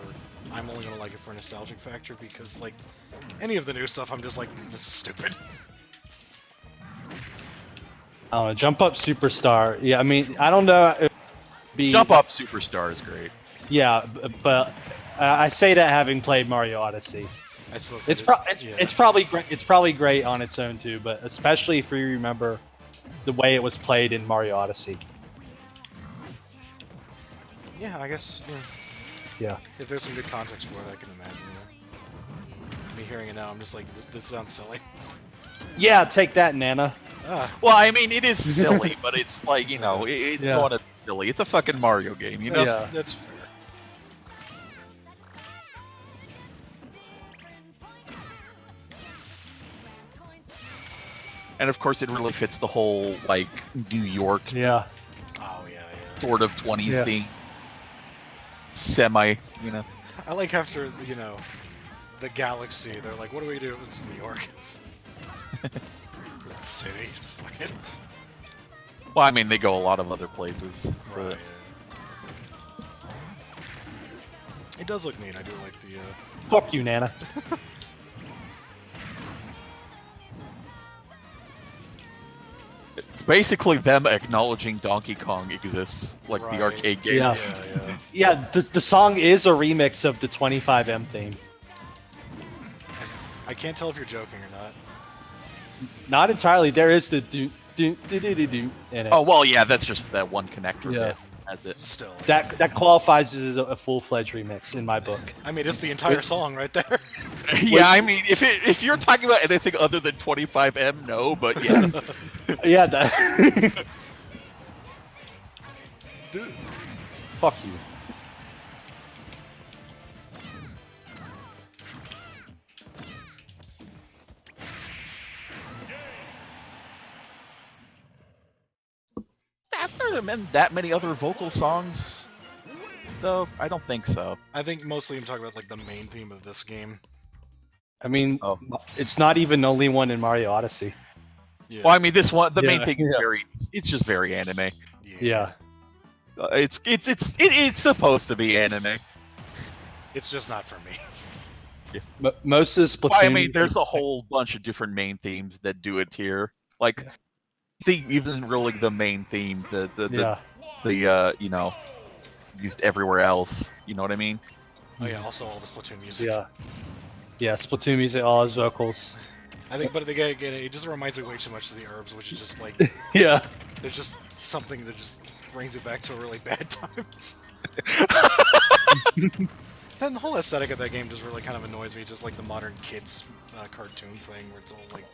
I'm only gonna like it for a nostalgic factor because like any of the new stuff, I'm just like this is stupid. I don't know. Jump Up Superstar. Yeah, I mean, I don't know. If it'd be, Jump Up Superstar is great. Yeah, but I say that having played Mario Odyssey. I suppose It's that is- yeah. it's probably great. It's probably great on its own too, but especially if you remember the way it was played in Mario Odyssey. Yeah, I guess. Yeah. Yeah. If there's some good context for it, I can imagine. Yeah. Me hearing it now, I'm just like, this sounds silly. Yeah, take that, Nana. Ah, Well, I mean, it is silly, but it's like, you know, it's Yeah. not silly. It's a fucking Mario game, you know? Yeah. that's fair. And of course, it really fits the whole, like, New York Yeah. Oh yeah, yeah. sort of 20s Yeah. thing. Semi, you know? I like after the galaxy. They're like, what do we do? It's New York. It's a city. It's fucking. Well, I mean, they go a lot of other places. for Right. it. Yeah. It does look neat. I do like the. Fuck you, Nana. It's basically them acknowledging Donkey Kong exists, like Right. the arcade game. Yeah. Yeah. Yeah, the song is a remix of the 25M theme. I can't tell if you're joking or not. Not entirely. There is the do do do do do do in it. Oh, well, yeah, that's just that one connector Yeah. bit. That's it. Still. That qualifies as a full-fledged remix in my book. I mean, it's the entire song right there. Yeah, I mean, if you're talking about anything other than 25M, no, but yes. Yeah, that. Dude. Fuck you. Have there been that many other vocal songs, though? I don't think so. I think mostly I'm talking about like the main theme of this game. I mean, Oh. it's not even the only one in Mario Odyssey. Yeah. Well, I mean, this one, the main Yeah, thing is yeah. it's just very anime. Yeah. It's supposed to be anime. It's just not for me. Most of the Splatoon. Well, I mean, there's a whole bunch of different main themes that do it here. Like, theme isn't really the main theme. Yeah. You know, used everywhere else. You know what I mean? Oh yeah. Also, all the Splatoon music. Yeah. Yeah, Splatoon music, all his vocals. I think, but again, it just reminds me way too much of the herbs, which is just like Yeah. there's just something that just brings it back to a really bad time. Then the whole aesthetic of that game just really kind of annoys me, just like the modern kids cartoon thing, where it's all like,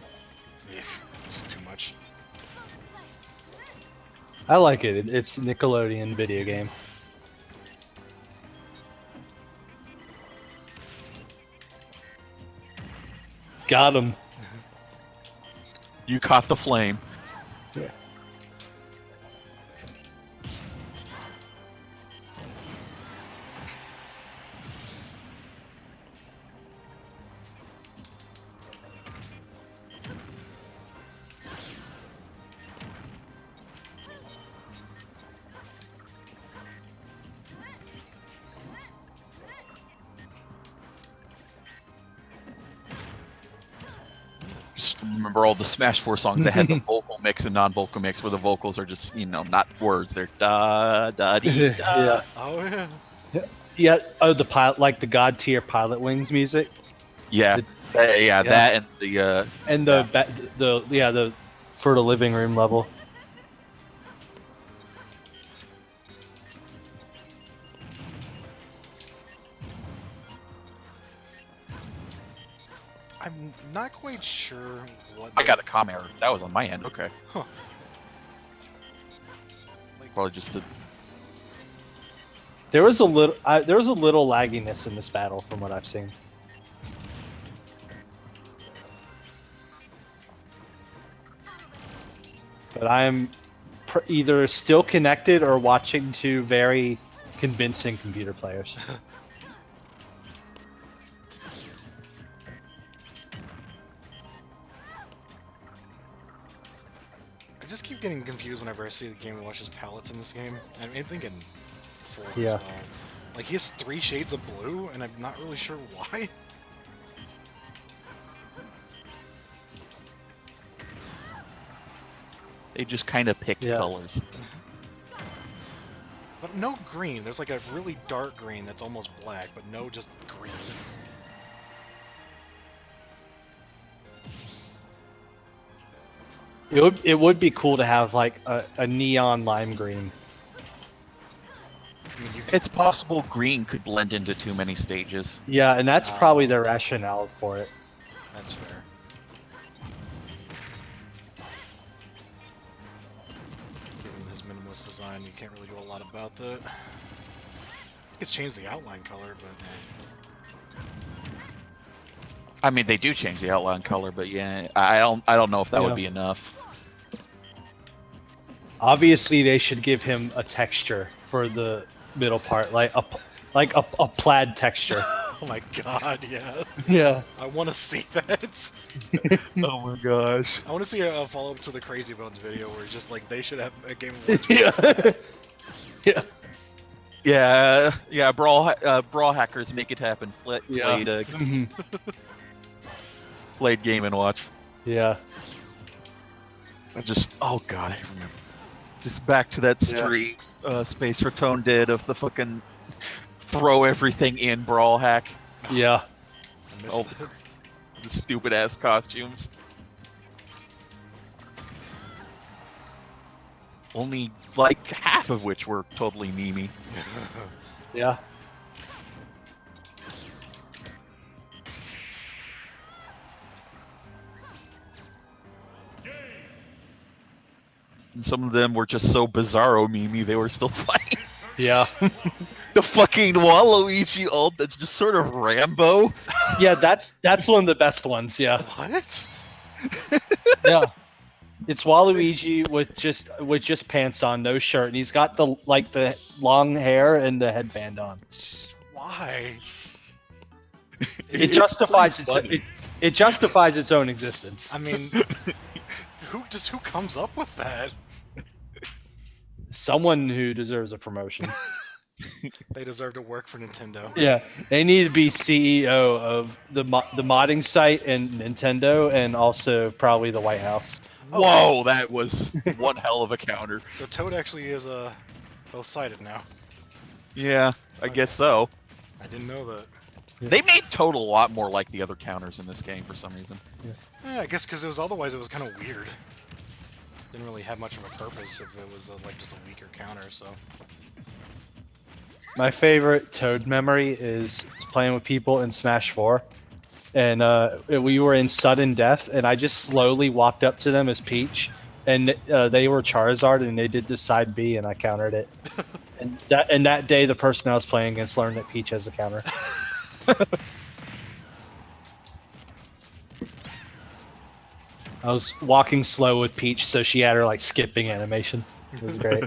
just too much. I like it. It's a Nickelodeon video game. Got him. You caught the flame. Just remember all the Smash 4 songs that had the vocal mix and non-vocal mix, where the vocals are just, you know, not words. They're da da dee da. Yeah. Oh yeah. Yeah. Oh, the pilot, like the God tier Pilot Wings music, Yeah, Yeah. that and the and the for the living room level. I'm not quite sure what. I got a comm error. That was on my end. Okay, Huh. Like, probably just a. There was a little lagginess in this battle from what I've seen. But I'm either still connected or watching two very convincing computer players. just keep getting confused whenever I see the Game & Watch's palettes in this game. I mean, I think in 4 Yeah. as well. Like, he has 3 shades of blue, and I'm not really sure why. They just kind of picked Yeah. colors. But no green. There's like a really dark green that's almost black, but no just green. It would be cool to have like a neon lime green. I mean, you It's possible green could blend into too many stages. Yeah, and that's probably their rationale for it. That's fair. Given his minimalist design, you can't really do a lot about that. It's changed the outline color, but I mean, they do change the outline color, but yeah, I don't know if that Yeah. would be enough. Obviously, they should give him a texture for the middle part, like a plaid texture. oh my god, yeah. Yeah. I want to see that. Oh my gosh. I want to see a follow-up to the Crazy Bones video where it's just like they should have a Game of Watch. Yeah. Yeah. Yeah, brawl hackers make it happen. Mhm. Played Game and Watch. Yeah. Oh god, I remember. Just back to that Yeah. street Space Ratone did of the fucking throw everything in brawl hack. Yeah. I missed Oh. it. The stupid ass costumes. Only like half of which were totally memey. Yeah. And some of them were just so bizarro memey they were still fighting. Yeah. The fucking Waluigi ult that's just sort of Rambo. Yeah, that's one of the best ones, yeah. What? Yeah. It's Waluigi with just pants on, no shirt, and he's got the long hair and the headband on. Why? It justifies funny. it justifies its own existence. I mean, who comes up with that? Someone who deserves a promotion. They deserve to work for Nintendo. Yeah, they need to be CEO of the modding site and Nintendo, and also probably the White House. Whoa, that was one hell of a counter. So Toad actually is both-sided now. Yeah, I guess so. I didn't know that. They made Toad a lot more like the other counters in this game for some reason. Yeah, I guess because otherwise it was kind of weird. Didn't really have much of a purpose if it was like just a weaker counter. So My favorite Toad memory is playing with people in Smash 4. And we were in sudden death, and I just slowly walked up to them as Peach, and they were Charizard, and they did the side B, and I countered it. and that day, the person I was playing against learned that Peach has a counter. I was walking slow with Peach, so she had her like skipping animation. It was great.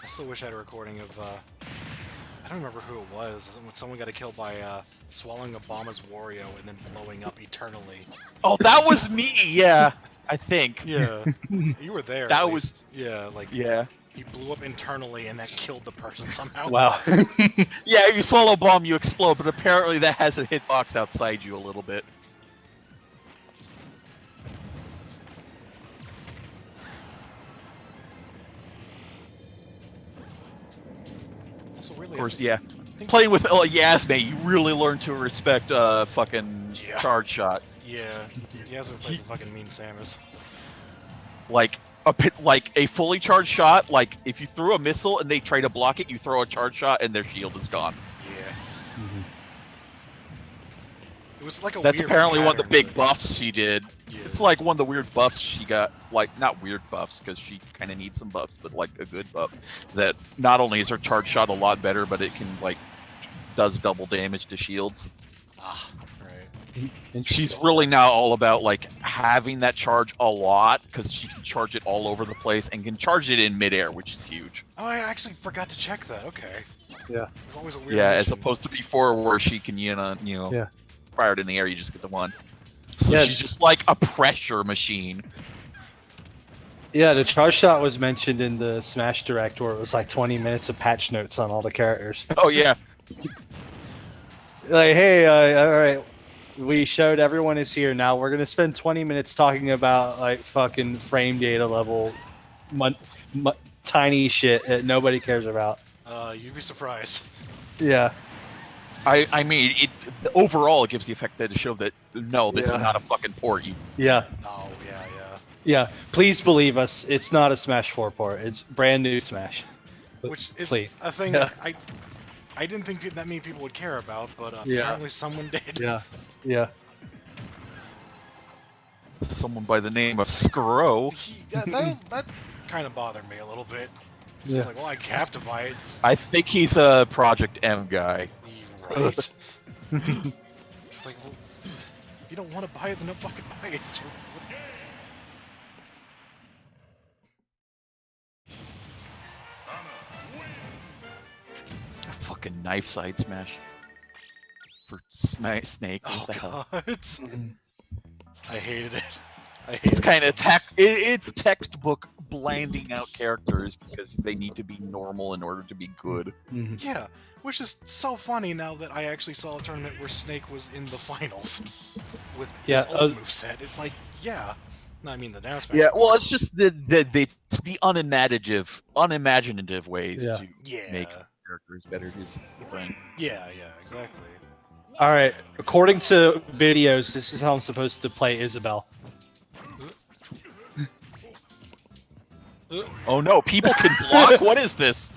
I still wish I had a recording of. I don't remember who it was. When someone got killed by swallowing Obama's Wario and then blowing up eternally. Oh, that was me. Yeah, I think. Yeah, you were there. That at was- least. Yeah, like Yeah. he blew up internally and that killed the person somehow. Wow. Yeah, you swallow a bomb, you explode, but apparently that has a hitbox outside you a little bit. Also, really, Of course, yeah. I think- Playing with Yasme, you really learn to respect fucking Yeah. charge shot. Yeah, Yasuo plays a fucking mean Samus. Like a fully charged shot. Like if you threw a missile and they try to block it, you throw a charge shot and their shield is gone. Yeah. It was like a That's weird apparently one of the pattern, big but- buffs she did. Yeah. It's like one of the weird buffs she got. Like not weird buffs because she kind of needs some buffs, but like a good buff. That not only is her charge shot a lot better, but it can like does double damage to shields. Ah, right. Interesting. She's really now all about like having that charge a lot because she can charge it all over the place and can charge it in midair, which is huge. Oh, I actually forgot to check that. Okay. Yeah. There's always a weird Yeah, as mention. opposed to before where she can, Yeah. fire it in the air, you just get the one. So Yeah. she's just like a pressure machine. Yeah, the charge shot was mentioned in the Smash Direct where it was like 20 minutes of patch notes on all the characters. Oh yeah, Like, hey, all right, we showed everyone is here. Now we're gonna spend 20 minutes talking about like fucking frame data level, tiny shit that nobody cares about. You'd be surprised. Yeah. I mean, it overall it gives the effect that to show that no, this Yeah. is not a fucking port. You Yeah. Oh, yeah. Yeah. Please believe us. It's not a Smash 4 port. It's brand new Smash. Which is Please. a thing Yeah. I didn't think that many people would care about, but Yeah. apparently someone did. Yeah. Yeah. someone by the name of Scro. That kind of bothered me a little bit. Yeah. It's like, well, I have to buy it. I think he's a Project M guy. You're right. It's like, well, if you don't want to buy it, then don't fucking buy it. Fucking knife side smash for Snake. What Oh the hell? god. I hated it. I hated It's kind it of it's textbook blending out characters because they need to be normal in order to be good. Mhm. Yeah, which is so funny now that I actually saw a tournament where Snake was in the finals with Yeah, his old moveset. It's like, yeah. No, I mean the down smash. Yeah, well, it's just the unimaginative ways Yeah. to Yeah. make characters better is the thing. Yeah, exactly. All right. According to videos, this is how I'm supposed to play Isabel. Oh no, people can block? What is this?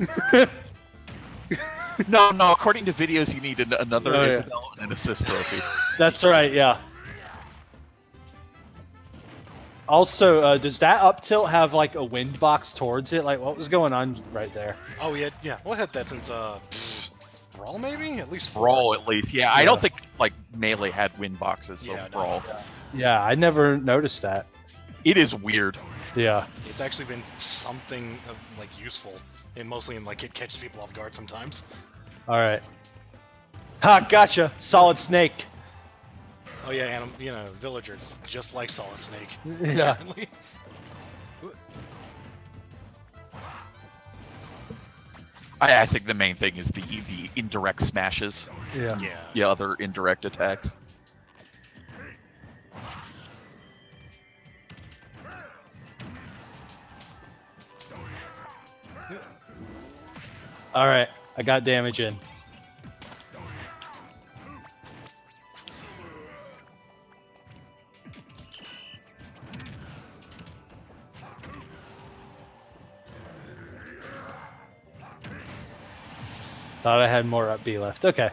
No, according to videos you need another Oh, yeah. Isabel and an assist trophy. That's right. Yeah. Also, does that up tilt have like a wind box towards it? Like, what was going on right there? Oh yeah. Well, I had that since Brawl maybe at least 4. Brawl at least. Yeah, I don't think like Melee had win boxes, so Yeah, no. Brawl. Yeah, I never noticed that. It is weird. Yeah. It's actually been something of, like useful, and mostly in like it catches people off guard sometimes. All right. Ha! Gotcha. Solid Snake. Oh yeah, and villagers just like Solid Snake. Yeah. Apparently. I think the main thing is the indirect smashes. Yeah. Yeah. The other indirect attacks. All right. I got damage in. Thought I had more up B left. Okay.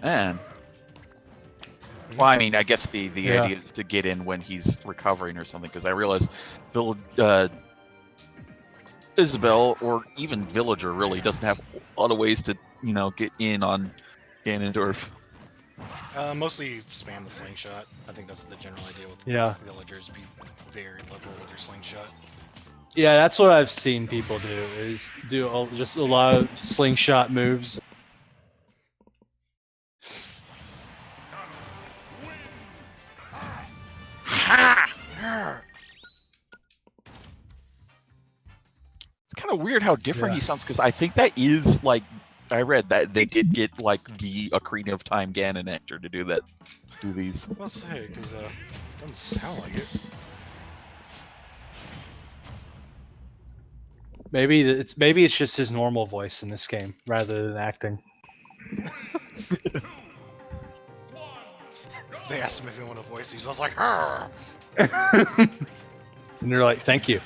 And well, I mean, I guess the Yeah. idea is to get in when he's recovering or something. Because I realized Isabel or even Villager really doesn't have a lot of ways to get in on Ganondorf. Mostly spam the slingshot. I think that's the general idea with Yeah. villagers. Be very liberal with your slingshot. Yeah, that's what I've seen people do. Is do just a lot of slingshot moves. Ha! It's kind of weird how different Yeah. he sounds because I think that is like I read that they did get like the Ocarina of Time Ganon actor to do these. Well, say because doesn't sound like it. Maybe it's just his normal voice in this game rather than acting. They asked him if he wanted to voice these. I was like, "Arr!" And they're like, "Thank you."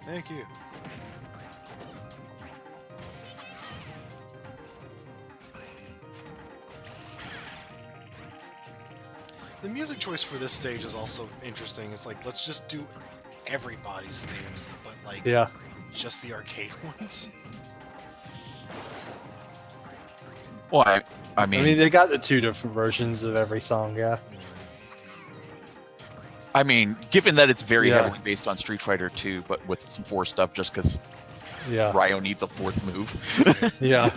Thank you. The music choice for this stage is also interesting. It's like, let's just do everybody's theme, but like Yeah. just the arcade ones. Well, I I mean, mean, they got the 2 different versions of every song, yeah. given that it's very Yeah. heavily based on Street Fighter 2, but with some 4 stuff, just because Yeah. Ryo needs a 4th move. Yeah.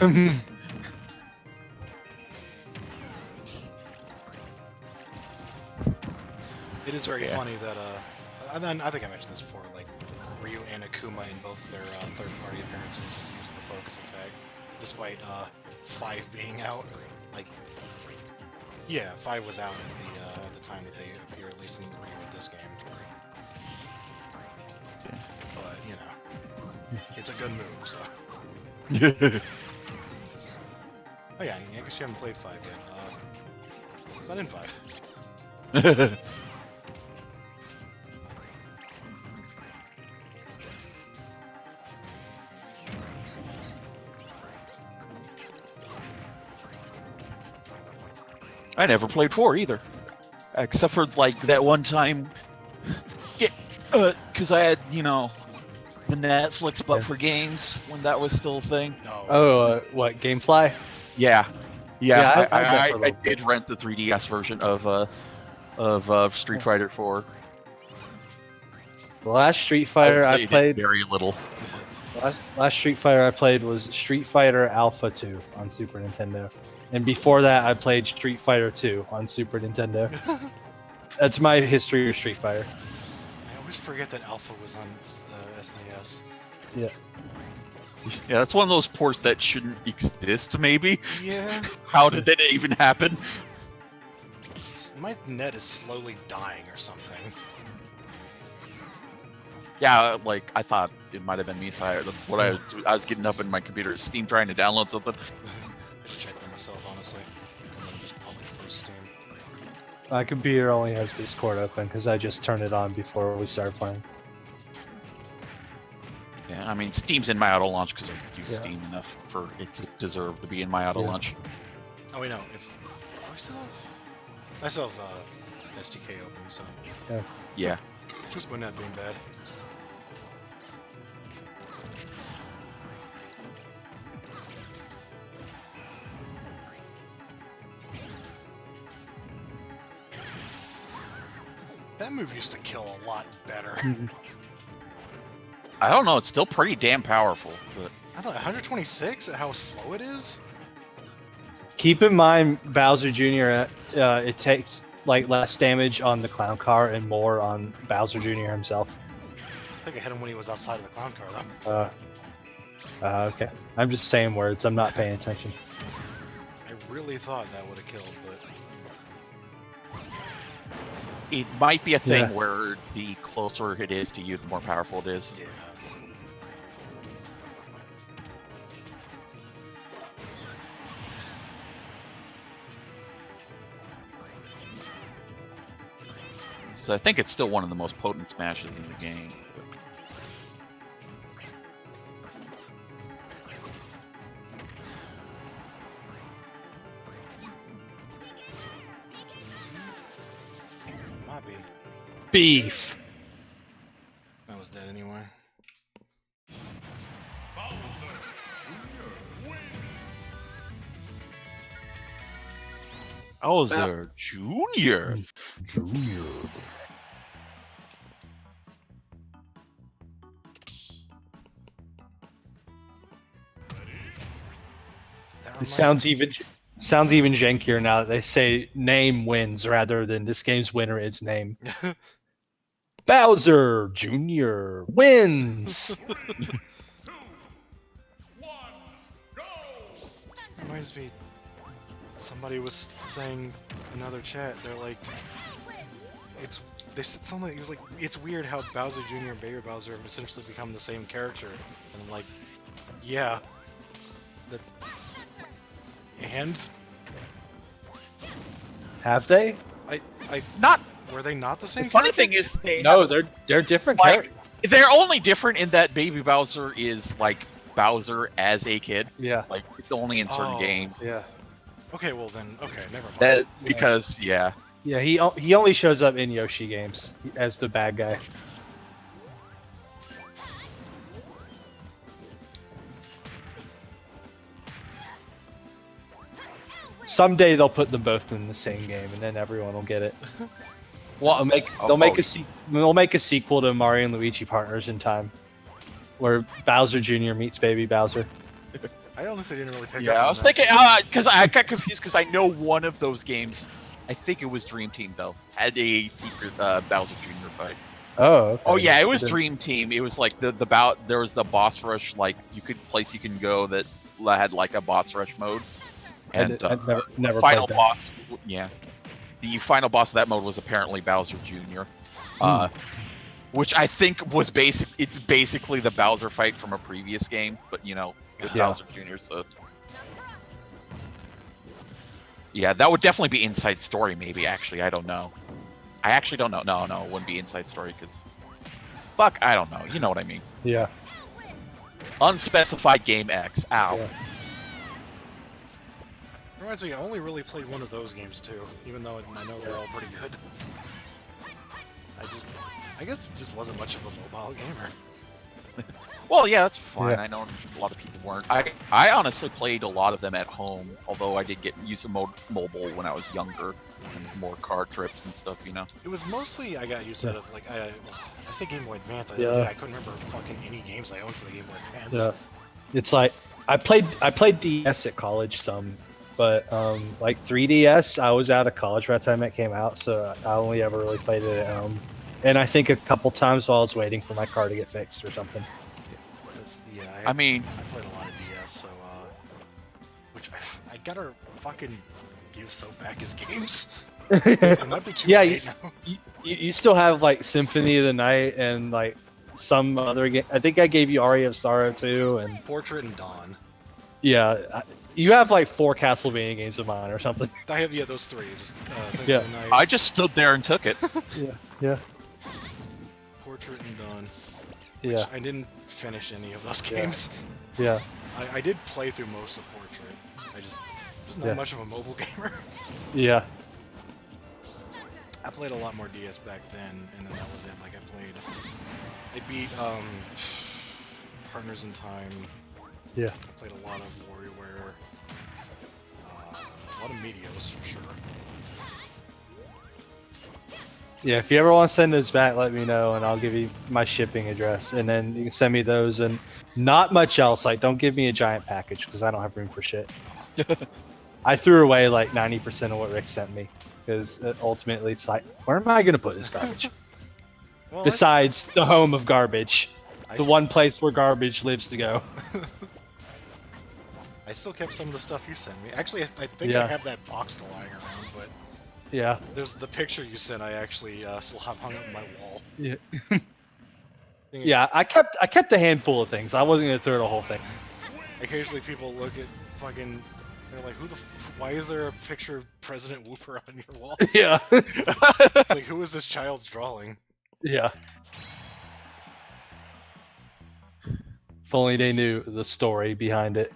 It is very Yeah. funny that, and then I think I mentioned this before, like, Ryu and Akuma in both their third-party appearances use the focus attack, despite 5 being out. Like, yeah, 5 was out at the time that they appear, at least in the Ryu of this game. Yeah. But, you know, it's a good move, so. Oh yeah, I guess you haven't played 5 yet. It's not in 5. I never played 4 either, except for like that one time. Yeah, because I had the Netflix, but Yeah. for games when that was still a thing. No. Oh, what, Gamefly? Yeah, Yeah, I've had that for a I little did bit. rent the 3DS version of Street Fighter 4. The last Street Fighter I it played, very little. last Street Fighter I played was Street Fighter Alpha 2 on Super Nintendo. And before that, I played Street Fighter 2 on Super Nintendo. That's my history with Street Fighter. I always forget that Alpha was on SNES. Yeah. Yeah, that's one of those ports that shouldn't exist. Maybe. Yeah. How did that even happen? My net is slowly dying or something. Yeah, like I thought it might have been me. So what I was getting up in my computer, Steam trying to download something. I should check that myself, honestly. And then just public close Steam. My computer only has Discord open because I just turned it on before we started playing. Yeah, I mean Steam's in my auto launch because I use Yeah. Steam enough for it to deserve to be in my auto Yeah. launch. Oh wait, no. I still have SDK open, so Yeah. Yeah. just my net being bad. That move used to kill a lot better. I don't know. It's still pretty damn powerful, but I don't know, 126 at how slow it is? Keep in mind, Bowser Jr. It takes like less damage on the clown car and more on Bowser Jr. himself. I think I hit him when he was outside of the clown car, though. Okay. I'm just saying words. I'm not paying attention. I really thought that would have killed, but it might be a thing Yeah. where the closer it is to you, the more powerful it is. yeah. So I think it's still one of the most potent smashes in the game. Might be. Beef. I was dead anyway. Bowser Jr. Junior. That It reminds sounds me- even jankier now that they say name wins rather than this game's winner is name. Bowser Jr. wins. reminds me. Somebody was saying in another chat. They're like, they said something. It was like, it's weird how Bowser Jr. and Baby Bowser have essentially become the same character. And I'm like, yeah. And Have they? Not were they not the same? the funny character? thing is they No, they're different like characters. they're only different in that Baby Bowser is like Bowser as a kid. Yeah, Like it's only in certain Oh. games. yeah, Okay, well then, okay, never mind. That because yeah. yeah. He only shows up in Yoshi games as the bad guy. Someday they'll put them both in the same game, and then everyone will get it. Well, They'll make a sequel to Mario and Luigi Partners in time, where Bowser Jr. meets Baby Bowser. I honestly didn't really pick up. yeah, I on was that. thinking because I got confused because I know one of those games. I think it was Dream Team though. Had a secret Bowser Jr. fight. Oh. Okay. Oh yeah, it was Then- Dream Team. It was like there was the boss rush like you can go that had like a boss rush mode. And I never final played that. boss, yeah, the final boss of that mode was apparently Bowser Jr. Which I think was it's basically the Bowser fight from a previous game, but with Yeah. Bowser Jr. So yeah, that would definitely be Inside Story. Maybe actually, I don't know. I actually don't know. No, it wouldn't be Inside Story because fuck, I don't know. You know what I mean? Yeah. Unspecified Game X. Ow. Yeah. Reminds me, I only really played one of those games too, even though I know they're all pretty good. I guess it just wasn't much of a mobile gamer. Well, yeah, that's fine. Yeah. I know a lot of people weren't. I honestly played a lot of them at home, although I did get used to mobile when I was younger, and more car trips and stuff. It was mostly I got used to it. Like I say Game Boy Advance. Yeah. I couldn't remember fucking any games I owned for the Game Boy Advance. Yeah. It's like I played DS at college some, but like 3DS, I was out of college by the time it came out, so I only ever really played it at home. And I think a couple times while I was waiting for my car to get fixed or something. I I mean, played a lot of DS, so which I gotta fucking give so back his games. It might be too Yeah, late now. you still have like Symphony of the Night and like some other game. I think I gave you Aria of Sorrow too, and Portrait and Dawn. yeah, you have like 4 Castlevania games of mine or something. I have those three. Just Symphony Yeah. of the Night, I just stood there and took it. Yeah, Portrait and Dawn. yeah, I didn't finish any of those Yeah. games. yeah. I did play through most of Portrait. I just not Yeah. much of a mobile gamer. Yeah. I played a lot more DS back then, and then that was it. Like I beat Partners in Time. Yeah. I played a lot of WarioWare. A lot of Meteos for sure. Yeah, if you ever want to send those back, let me know, and I'll give you my shipping address, and then you can send me those, and not much else. Like, don't give me a giant package, because I don't have room for shit. I threw away, like, 90% of what Rick sent me, because ultimately it's like, where am I going to put this garbage? Well, Besides the home of garbage. I The s- one place where garbage lives to go. I still kept some of the stuff you sent me. Actually, I think Yeah. I have that box still lying around, but Yeah. there's the picture you sent. I actually still have hung up on my wall. Yeah. Thing- Yeah, I kept a handful of things. I wasn't going to throw the whole thing. Occasionally, people look at fucking. They're like, why is there a picture of President Whooper on your wall? Yeah. It's like, who is this child's drawing? Yeah. If only they knew the story behind it.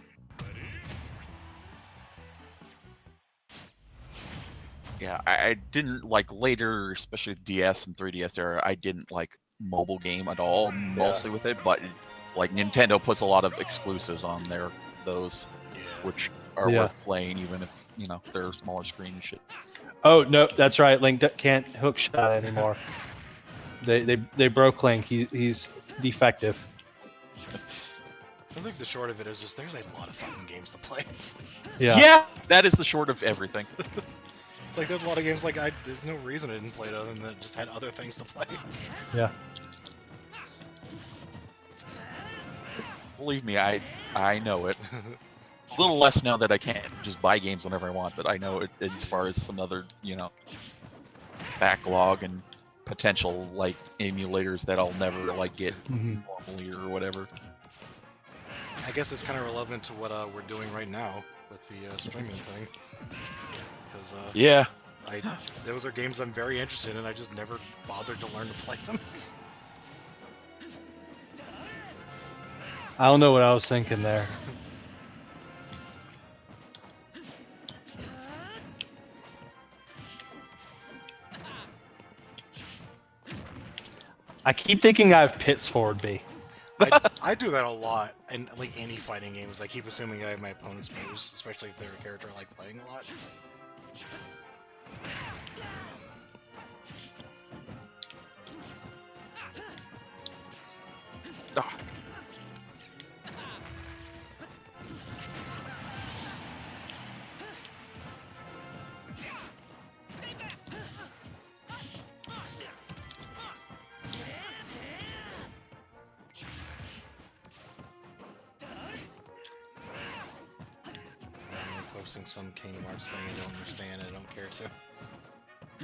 Yeah, I didn't like later, especially DS and 3DS era. I didn't like mobile game at all, mostly with it. But like Nintendo puts a lot of exclusives on there, those Yeah. which are Yeah. worth playing, even if they're smaller screen and shit. Oh no, that's right. Link can't hook shot anymore. They broke Link. He's defective. I think the short of it is just there's a lot of fucking games to play. Yeah. That is the short of everything. It's like there's a lot of games like there's no reason I didn't play it other than that just had other things to play. Yeah. Believe me, I know it. A little less now that I can't just buy games whenever I want, but I know it as far as some other backlog and potential like emulators that I'll never like get Mhm. normally or whatever. I guess it's kind of relevant to what we're doing right now with the streaming thing. Because Yeah. those are games I'm very interested in. I just never bothered to learn to play them. I don't know what I was thinking there. I keep thinking I have Pitts forward B. I do that a lot in like any fighting games. I keep assuming I have my opponent's moves, especially if they're a character I like playing a lot. Ah. I'm posting some Kingdom Hearts thing I don't understand. I don't care to.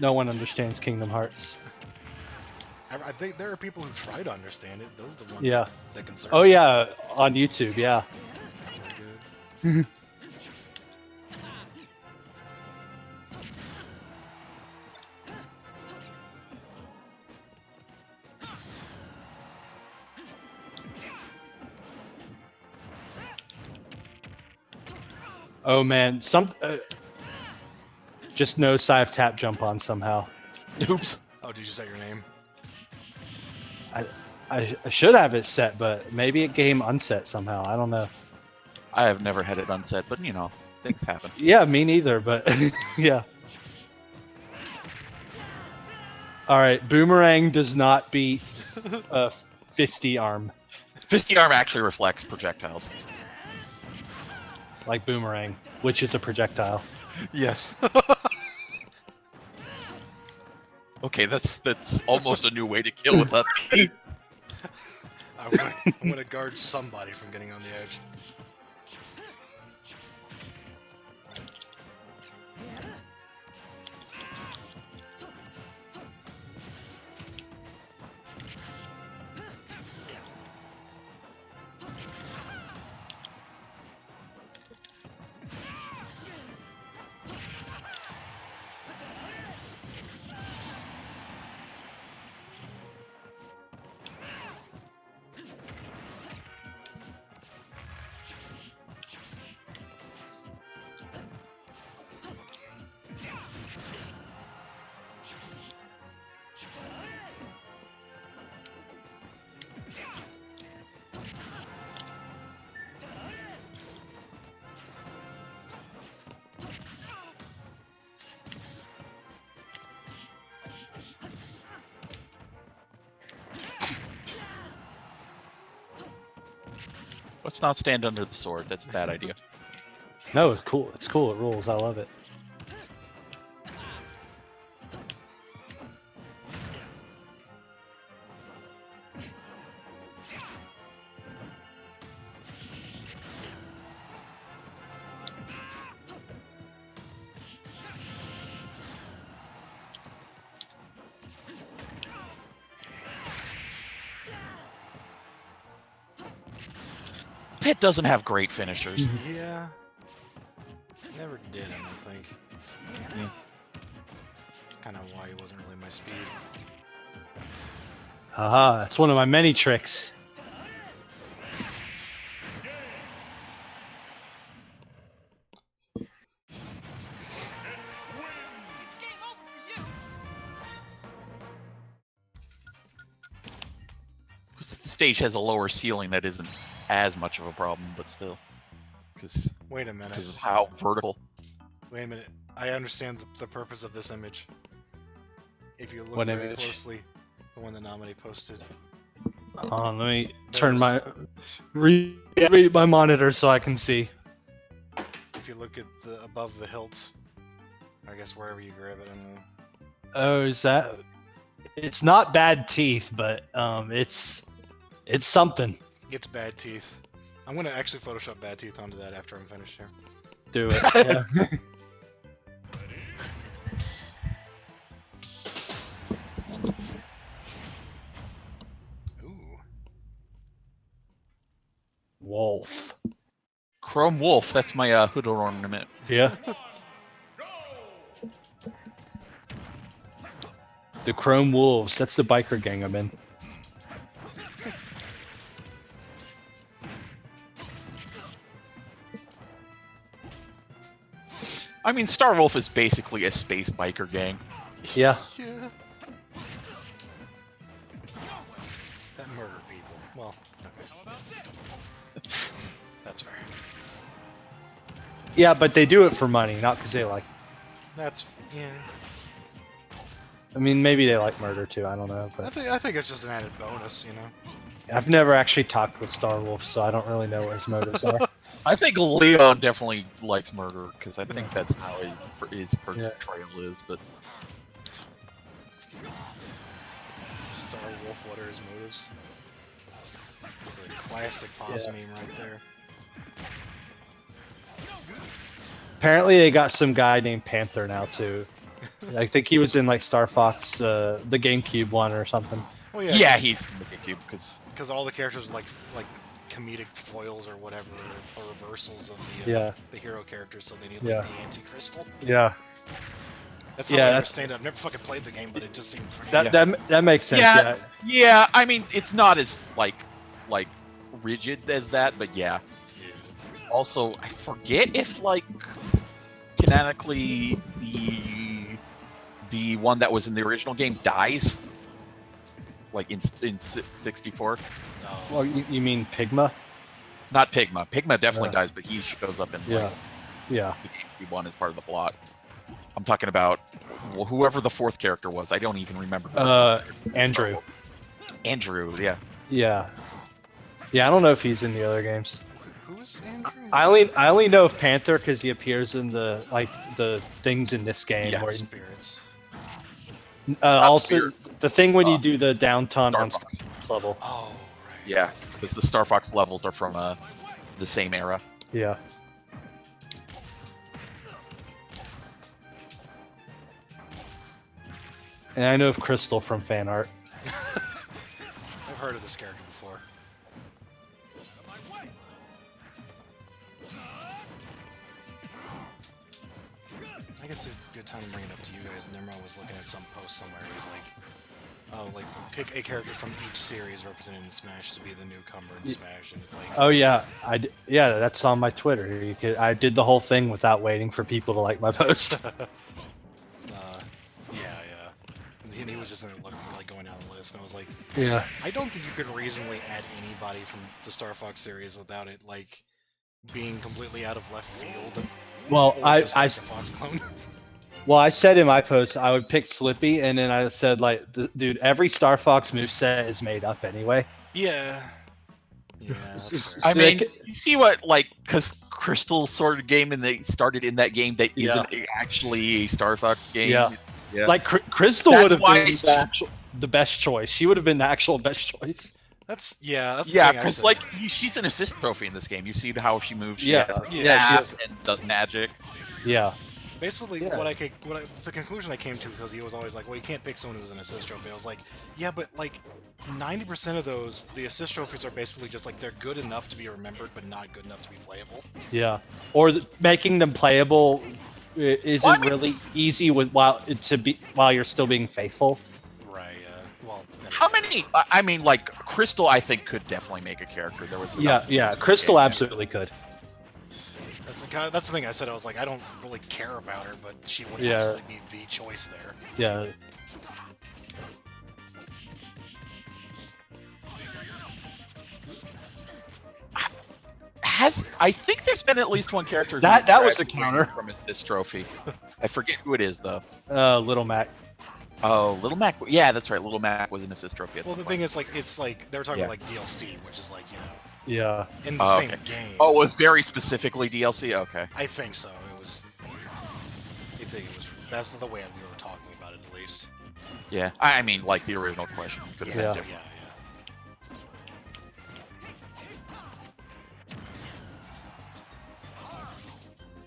No one understands Kingdom Hearts. I think there are people who try to understand it. Those are the ones Yeah. that concern Oh me. yeah, on YouTube. Yeah. Good. Oh man, just no side tap jump on somehow. Oops. Oh, did you set your name? I should have it set, but maybe it game unset somehow. I don't know. I have never had it unset, but you know, things happen. Yeah, me neither, but yeah. Alright, Boomerang does not beat Fisty Arm Fisty arm actually reflects projectiles. like Boomerang, which is a projectile. Yes. Okay, that's almost a new way to kill with that. I'm gonna guard somebody from getting on the edge. Let's not stand under the sword. That's a bad idea. No, it's cool. It's cool. It rules. I love it. Pit doesn't have great finishers. Yeah. Never did, I don't think. Yeah. That's kind of why it wasn't really my speed. Haha, that's one of my many tricks. The stage has a lower ceiling that isn't as much of a problem, but still. Because Wait a minute. of how vertical. Wait a minute. I understand the purpose of this image. If you look What very image? closely, the one that Nominee posted. Hold on, let me turn my read my monitor so I can see. If you look at the above the hilt, I guess wherever you grab it, I don't know. Oh, is that? It's not bad teeth, but it's something. It's bad teeth. I'm gonna actually Photoshop bad teeth onto that after I'm finished here. Do it. Yeah. Ooh. Wolf. Chrome Wolf, that's my hood ornament. Yeah. The Chrome Wolves. That's the biker gang I'm in. I mean, Star Wolf is basically a space biker gang. Yeah. Yeah. That murder people. Well, okay. Yeah, but they do it for money, not because they like. That's yeah. I mean, maybe they like murder too. I don't know, I but think it's just an added bonus, you know. I've never actually talked with Starwolf, so I don't really know what his motives are. I think Leon definitely likes murder because I think that's how his portrayal is. But Star Wolf, what are his motives? It's a classic pause meme right there. Apparently, they got some guy named Panther now too. I think he was in like Star Fox, the GameCube one or something. Well, yeah, he's in the GameCube because all the characters are like comedic foils or whatever, or reversals of the hero characters, so they need like the anti-crystal. Yeah. That's how I understand it. I've never fucking played the game, but it just seemed pretty. That makes sense. Yeah. I mean, it's not as like rigid as that, but yeah. Also, I forget if like canonically the one that was in the original game dies, like in 64. Well, you mean Pigma? Not Pigma. Pigma definitely dies, but he shows up in yeah. the GameCube one as part of the plot. I'm talking about whoever the fourth character was. I don't even remember. Andrew. Andrew, yeah. Yeah. Yeah, I don't know if he's in the other games. Who's Andrew? I only know of Panther because he appears in the things in this game. Yeah, where spirits. Also, the thing when you do the downton on Star Fox level. Oh, right. Yeah, because the Star Fox levels are from the same era. Yeah. And I know of Crystal from fan art. I've heard of this character before. I guess it's a good time to bring it up to you guys. Nimrod was looking at some post somewhere. He was like, "Oh, like pick a character from each series represented in Smash to be the newcomer in Smash," and it's like, "Oh yeah, that's on my Twitter. I did the whole thing without waiting for people to like my post." And he was just looking, like going down the list, and I was like, "Yeah, I don't think you could reasonably add anybody from the Star Fox series without it like being completely out of left field." Well, I the Fox clone. Well, I said in my post I would pick Slippy, and then I said like, dude, every Star Fox moveset is made up anyway. Yeah. Yeah. I mean, you see what because Crystal sort of game started in that game that isn't actually a Star Fox game. Yeah. Yeah. Like Crystal would have been the best choice. She would have been the actual best choice. That's because like she's an assist trophy in this game. You see how she moves. She has and does magic. Yeah. Basically, the conclusion I came to, because he was always like, well, you can't pick someone who's an assist trophy. I was like, yeah, but like 90% of those, the assist trophies are basically just like they're good enough to be remembered, but not good enough to be playable. Yeah, or making them playable isn't really easy while you're still being faithful. Right. Well. How many? I mean, like Crystal, I think could definitely make a character. There was. Crystal absolutely could. That's the thing I said. I was like, I don't really care about her, but she would actually be the choice there. Yeah. I think there's been at least one character that was a counter from this trophy. I forget who it is though. Little Mac. Oh, Little Mac. Yeah, that's right. Little Mac was an assist trophy. Well, the thing is, like, it's like they were talking about like DLC, which is like Yeah. in the same game. Oh, it was very specifically DLC. Okay. I think so. It was. I think it was. That's the way we were talking about it, at least. Yeah. I mean, like the original question. Yeah.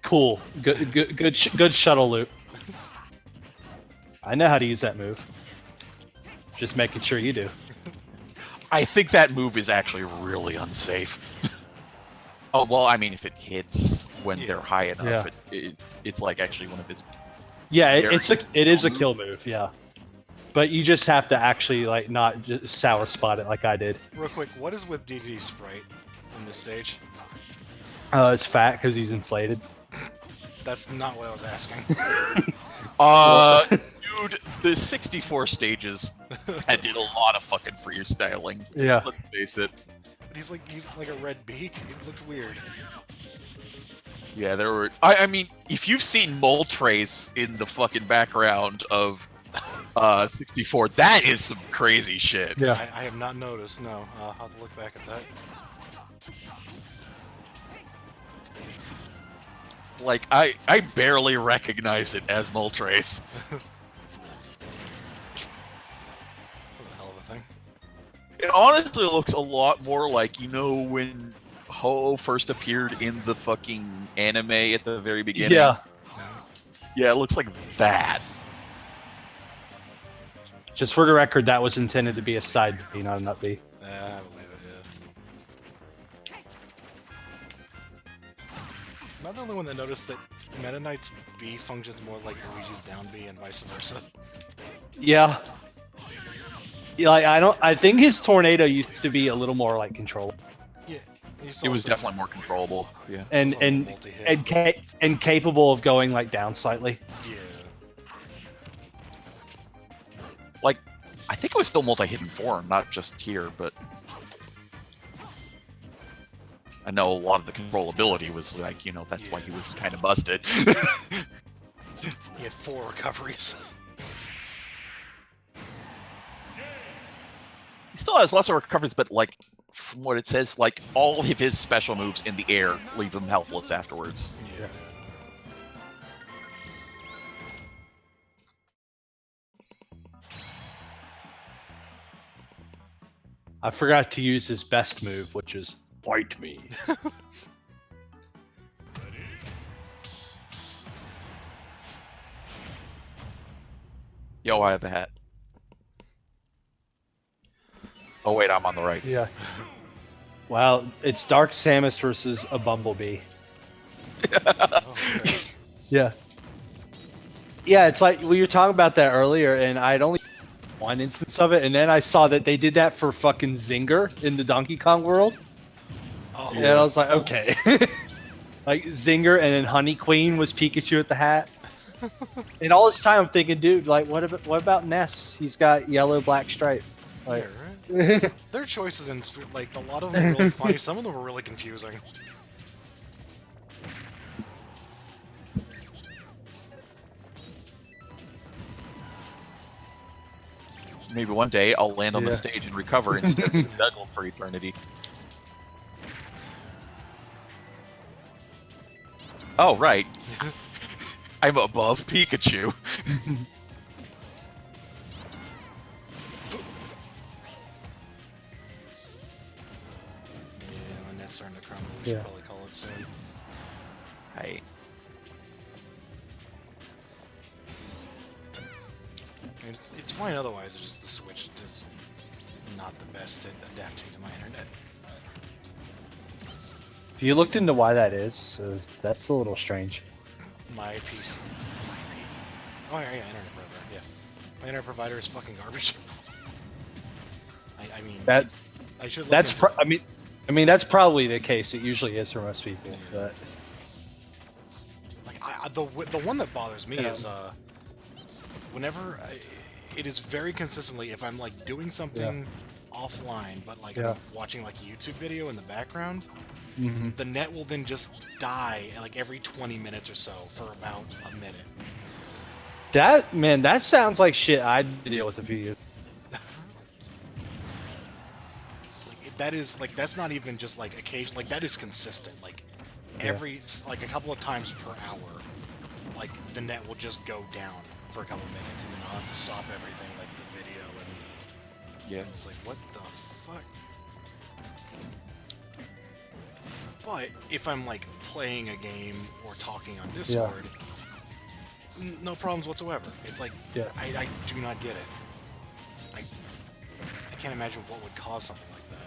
Cool. Good shuttle loop. I know how to use that move. Just making sure you do. I think that move is actually really unsafe. Oh, well, I mean, if it hits when they're high enough, it's like actually one of his... Yeah, it is a kill move, yeah. But you just have to actually, like, not just sour spot it like I did. Real quick, what is with DD Sprite in this stage? It's fat because he's inflated. That's not what I was asking. Dude, the 64 stages did a lot of fucking freestyling. Yeah. Let's face it. But he's like a red beak. It looked weird. Yeah, there were. I mean, if you've seen Mole Trace in the fucking background of 64, that is some crazy shit. Yeah. I have not noticed. No, I'll have to look back at that. Like, I barely recognize it as Mole Trace. What the hell of a thing. It honestly looks a lot more like, you know, when Ho first appeared in the fucking anime at the very beginning. Yeah. Yeah, it looks like that. Just for the record, that was intended to be a side B, not an up B. I believe it, yeah. I'm not the only one that noticed that Meta Knight's B functions more like Luigi's down B and vice versa. Yeah. Yeah, like, I think his tornado used to be a little more like controllable Yeah, It was definitely more controllable. Yeah. and also and multi-hit. and capable of going like down slightly. Yeah. Like, I think it was still multi-hit in form, not just here, but I know a lot of the controllability was like, you know, that's why he was kind of busted. He had 4 recoveries. He still has lots of recoveries, but like, from what it says, like all of his special moves in the air leave him helpless afterwards. Yeah. I forgot to use his best move, which is fight me. Yo, I have a hat. Oh wait, I'm on the right. Yeah. Wow, it's Dark Samus versus a Bumblebee. Oh, okay. Yeah. Yeah, it's like we were talking about that earlier, and I'd only one instance of it, and then I saw that they did that for fucking Zinger in the Donkey Kong world. Oh, And I was like, okay. Like Zinger, and then Honey Queen was Pikachu with the hat. And all this time I'm thinking, dude, like what about Ness? He's got yellow black stripe. Like, yeah, right? Their choices in like a lot of them were really funny. Some of them were really confusing. Maybe one day I'll land on the Yeah. stage and recover instead of being juggled for eternity. Oh, right. I'm above Pikachu. Yeah, my net's starting to crumble. We Yeah. should probably call it soon. Hey. I mean, it's fine otherwise. It's just the Switch is not the best at adapting to my internet. if you looked into why that is, that's a little strange. My PC. Oh yeah, internet provider. Yeah, my internet provider is fucking garbage. I mean, That I should. Look that's into it. I mean that's probably the case. It usually is for most people, but Like the one that bothers me Yeah. is whenever it is very consistently if I'm like doing something offline, but like Yeah. I'm watching like a YouTube video in the background, Mhm. the net will then just die like every 20 minutes or so for about a minute. that sounds like shit I'd deal with if you. Like that is like that's not even just like occasion, like that is consistent. Like every like a couple of times per hour, like the net will just go down for a couple of minutes, and then I'll have to stop everything, like the video, and Yeah. it's like what the fuck. But if I'm like playing a game or talking on Discord, no problems whatsoever. It's like Yeah. I do not get it. I can't imagine what would cause something like that.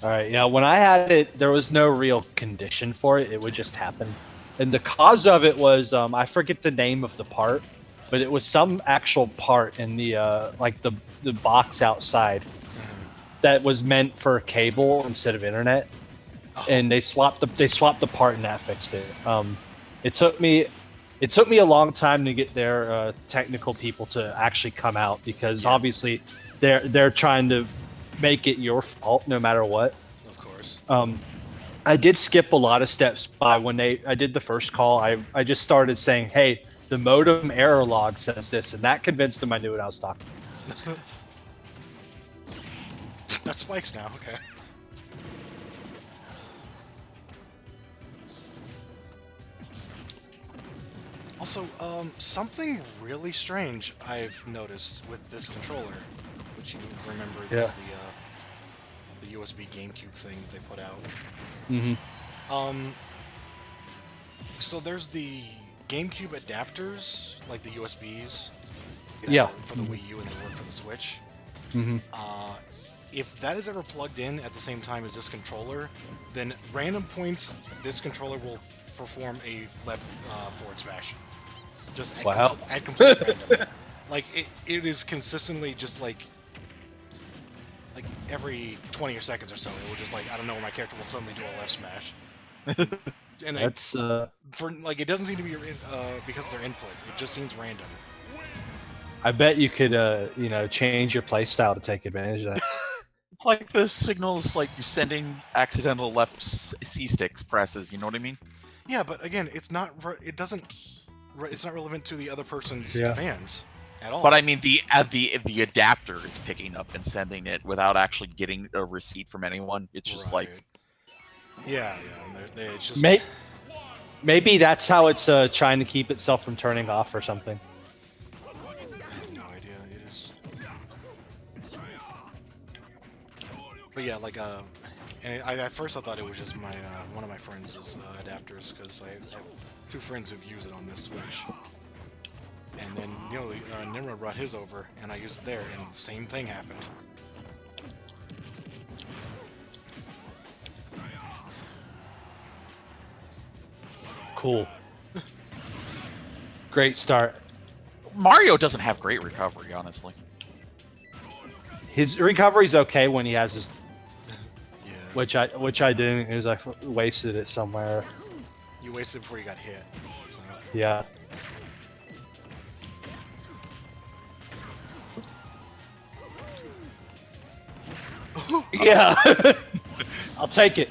All right, yeah. When I had it, there was no real condition for it. It would just happen, and the cause of it was I forget the name of the part, but it was some actual part in the like the box outside that was meant for cable instead of internet, and they swapped the part and that fixed it. It took me a long time to get their technical people to actually come out because obviously they're trying to make it your fault no matter what. Of course. I did skip a lot of steps by when I did the first call. I just started saying, "Hey, the modem error log says this," and that convinced him I knew what I was talking about. That spikes now. Okay. Also, something really strange I've noticed with this controller, which you remember is the USB GameCube thing they put out. Mm-hmm. So there's the GameCube adapters, like the USBs, that Yeah. are for the Wii U and they work for the Switch. Mm-hmm. If that is ever plugged in at the same time as this controller, then random points this controller will perform a left forward smash. Just at complete random. Like it is consistently just like every 20 seconds or so, it will just like, I don't know, my character will suddenly do a left smash. And That's for like, it doesn't seem to be because of their inputs. It just seems random. I bet you could change your playstyle to take advantage of that. It's like the signals, like you're sending accidental left C-sticks presses. You know what I mean? Yeah, but again, it's not. It's not relevant to the other person's Yeah. commands at all. But I mean, the adapter is picking up and sending it without actually getting a receipt from anyone. It's just like, yeah, and it's just Maybe that's how it's trying to keep itself from turning off or something. I have no idea. It is. But yeah, like and at first I thought it was just my one of my friends' adapters, because I have two friends who've used it on this Switch. And then Nimrod brought his over, and I used it there, and the same thing happened. Cool. Great start. Mario doesn't have great recovery, honestly. His recovery's okay when he has his, Yeah. which I didn't. It was like wasted it somewhere. You wasted it before you got hit. So. Yeah. Yeah. I'll take it.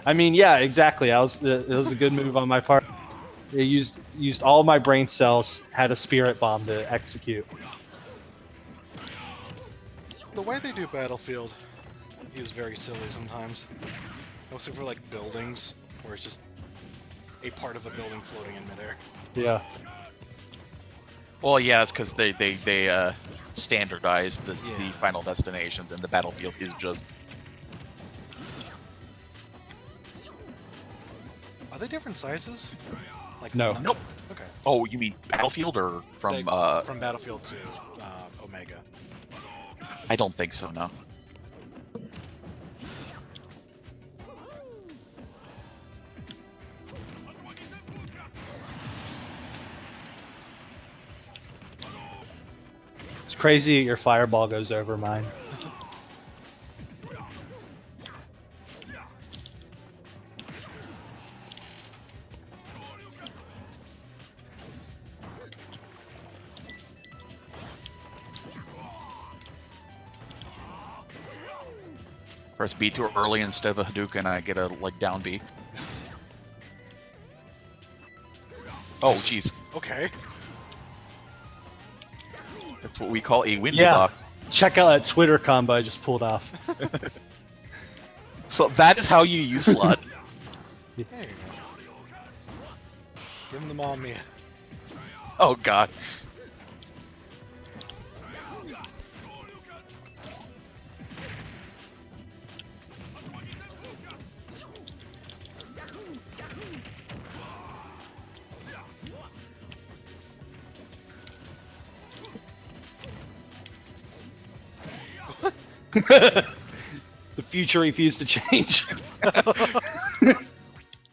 I mean, yeah, exactly. It was a good move on my part. It used all my brain cells, had a spirit bomb to execute. The way they do Battlefield is very silly sometimes. Mostly for like buildings, where it's just a part of a building floating in midair. Yeah. Well, yeah, it's because they standardized the final destinations, and the battlefield is just. Are they different sizes? Like No. Nope. Okay. Oh, you mean Battlefield or from from Battlefield to Omega? I don't think so. No. It's crazy your fireball goes over mine. Press B too early instead of a Hadouken, I get a like down B. Oh, jeez. Okay. That's what we call a windy Yeah. box. Check out that Twitter combo I just pulled off. So that is how you use Flood. There you go. Give him the Mamma Mia. Oh god. The future refused to change.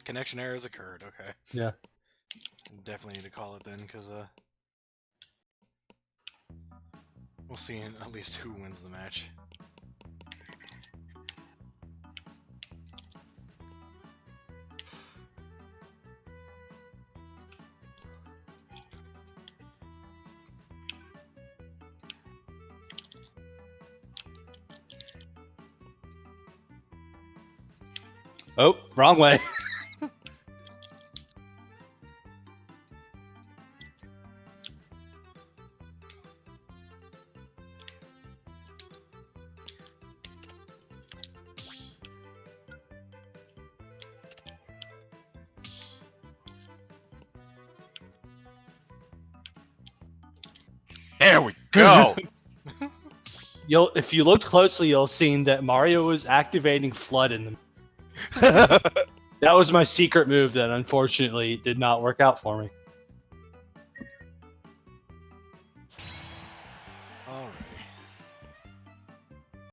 Connection errors occurred. Okay. Yeah. Definitely need to call it then, because we'll see at least who wins the match. Wrong way. There we go. If you looked closely, you'll see that Mario was activating Flood in them. That was my secret move that unfortunately did not work out for me.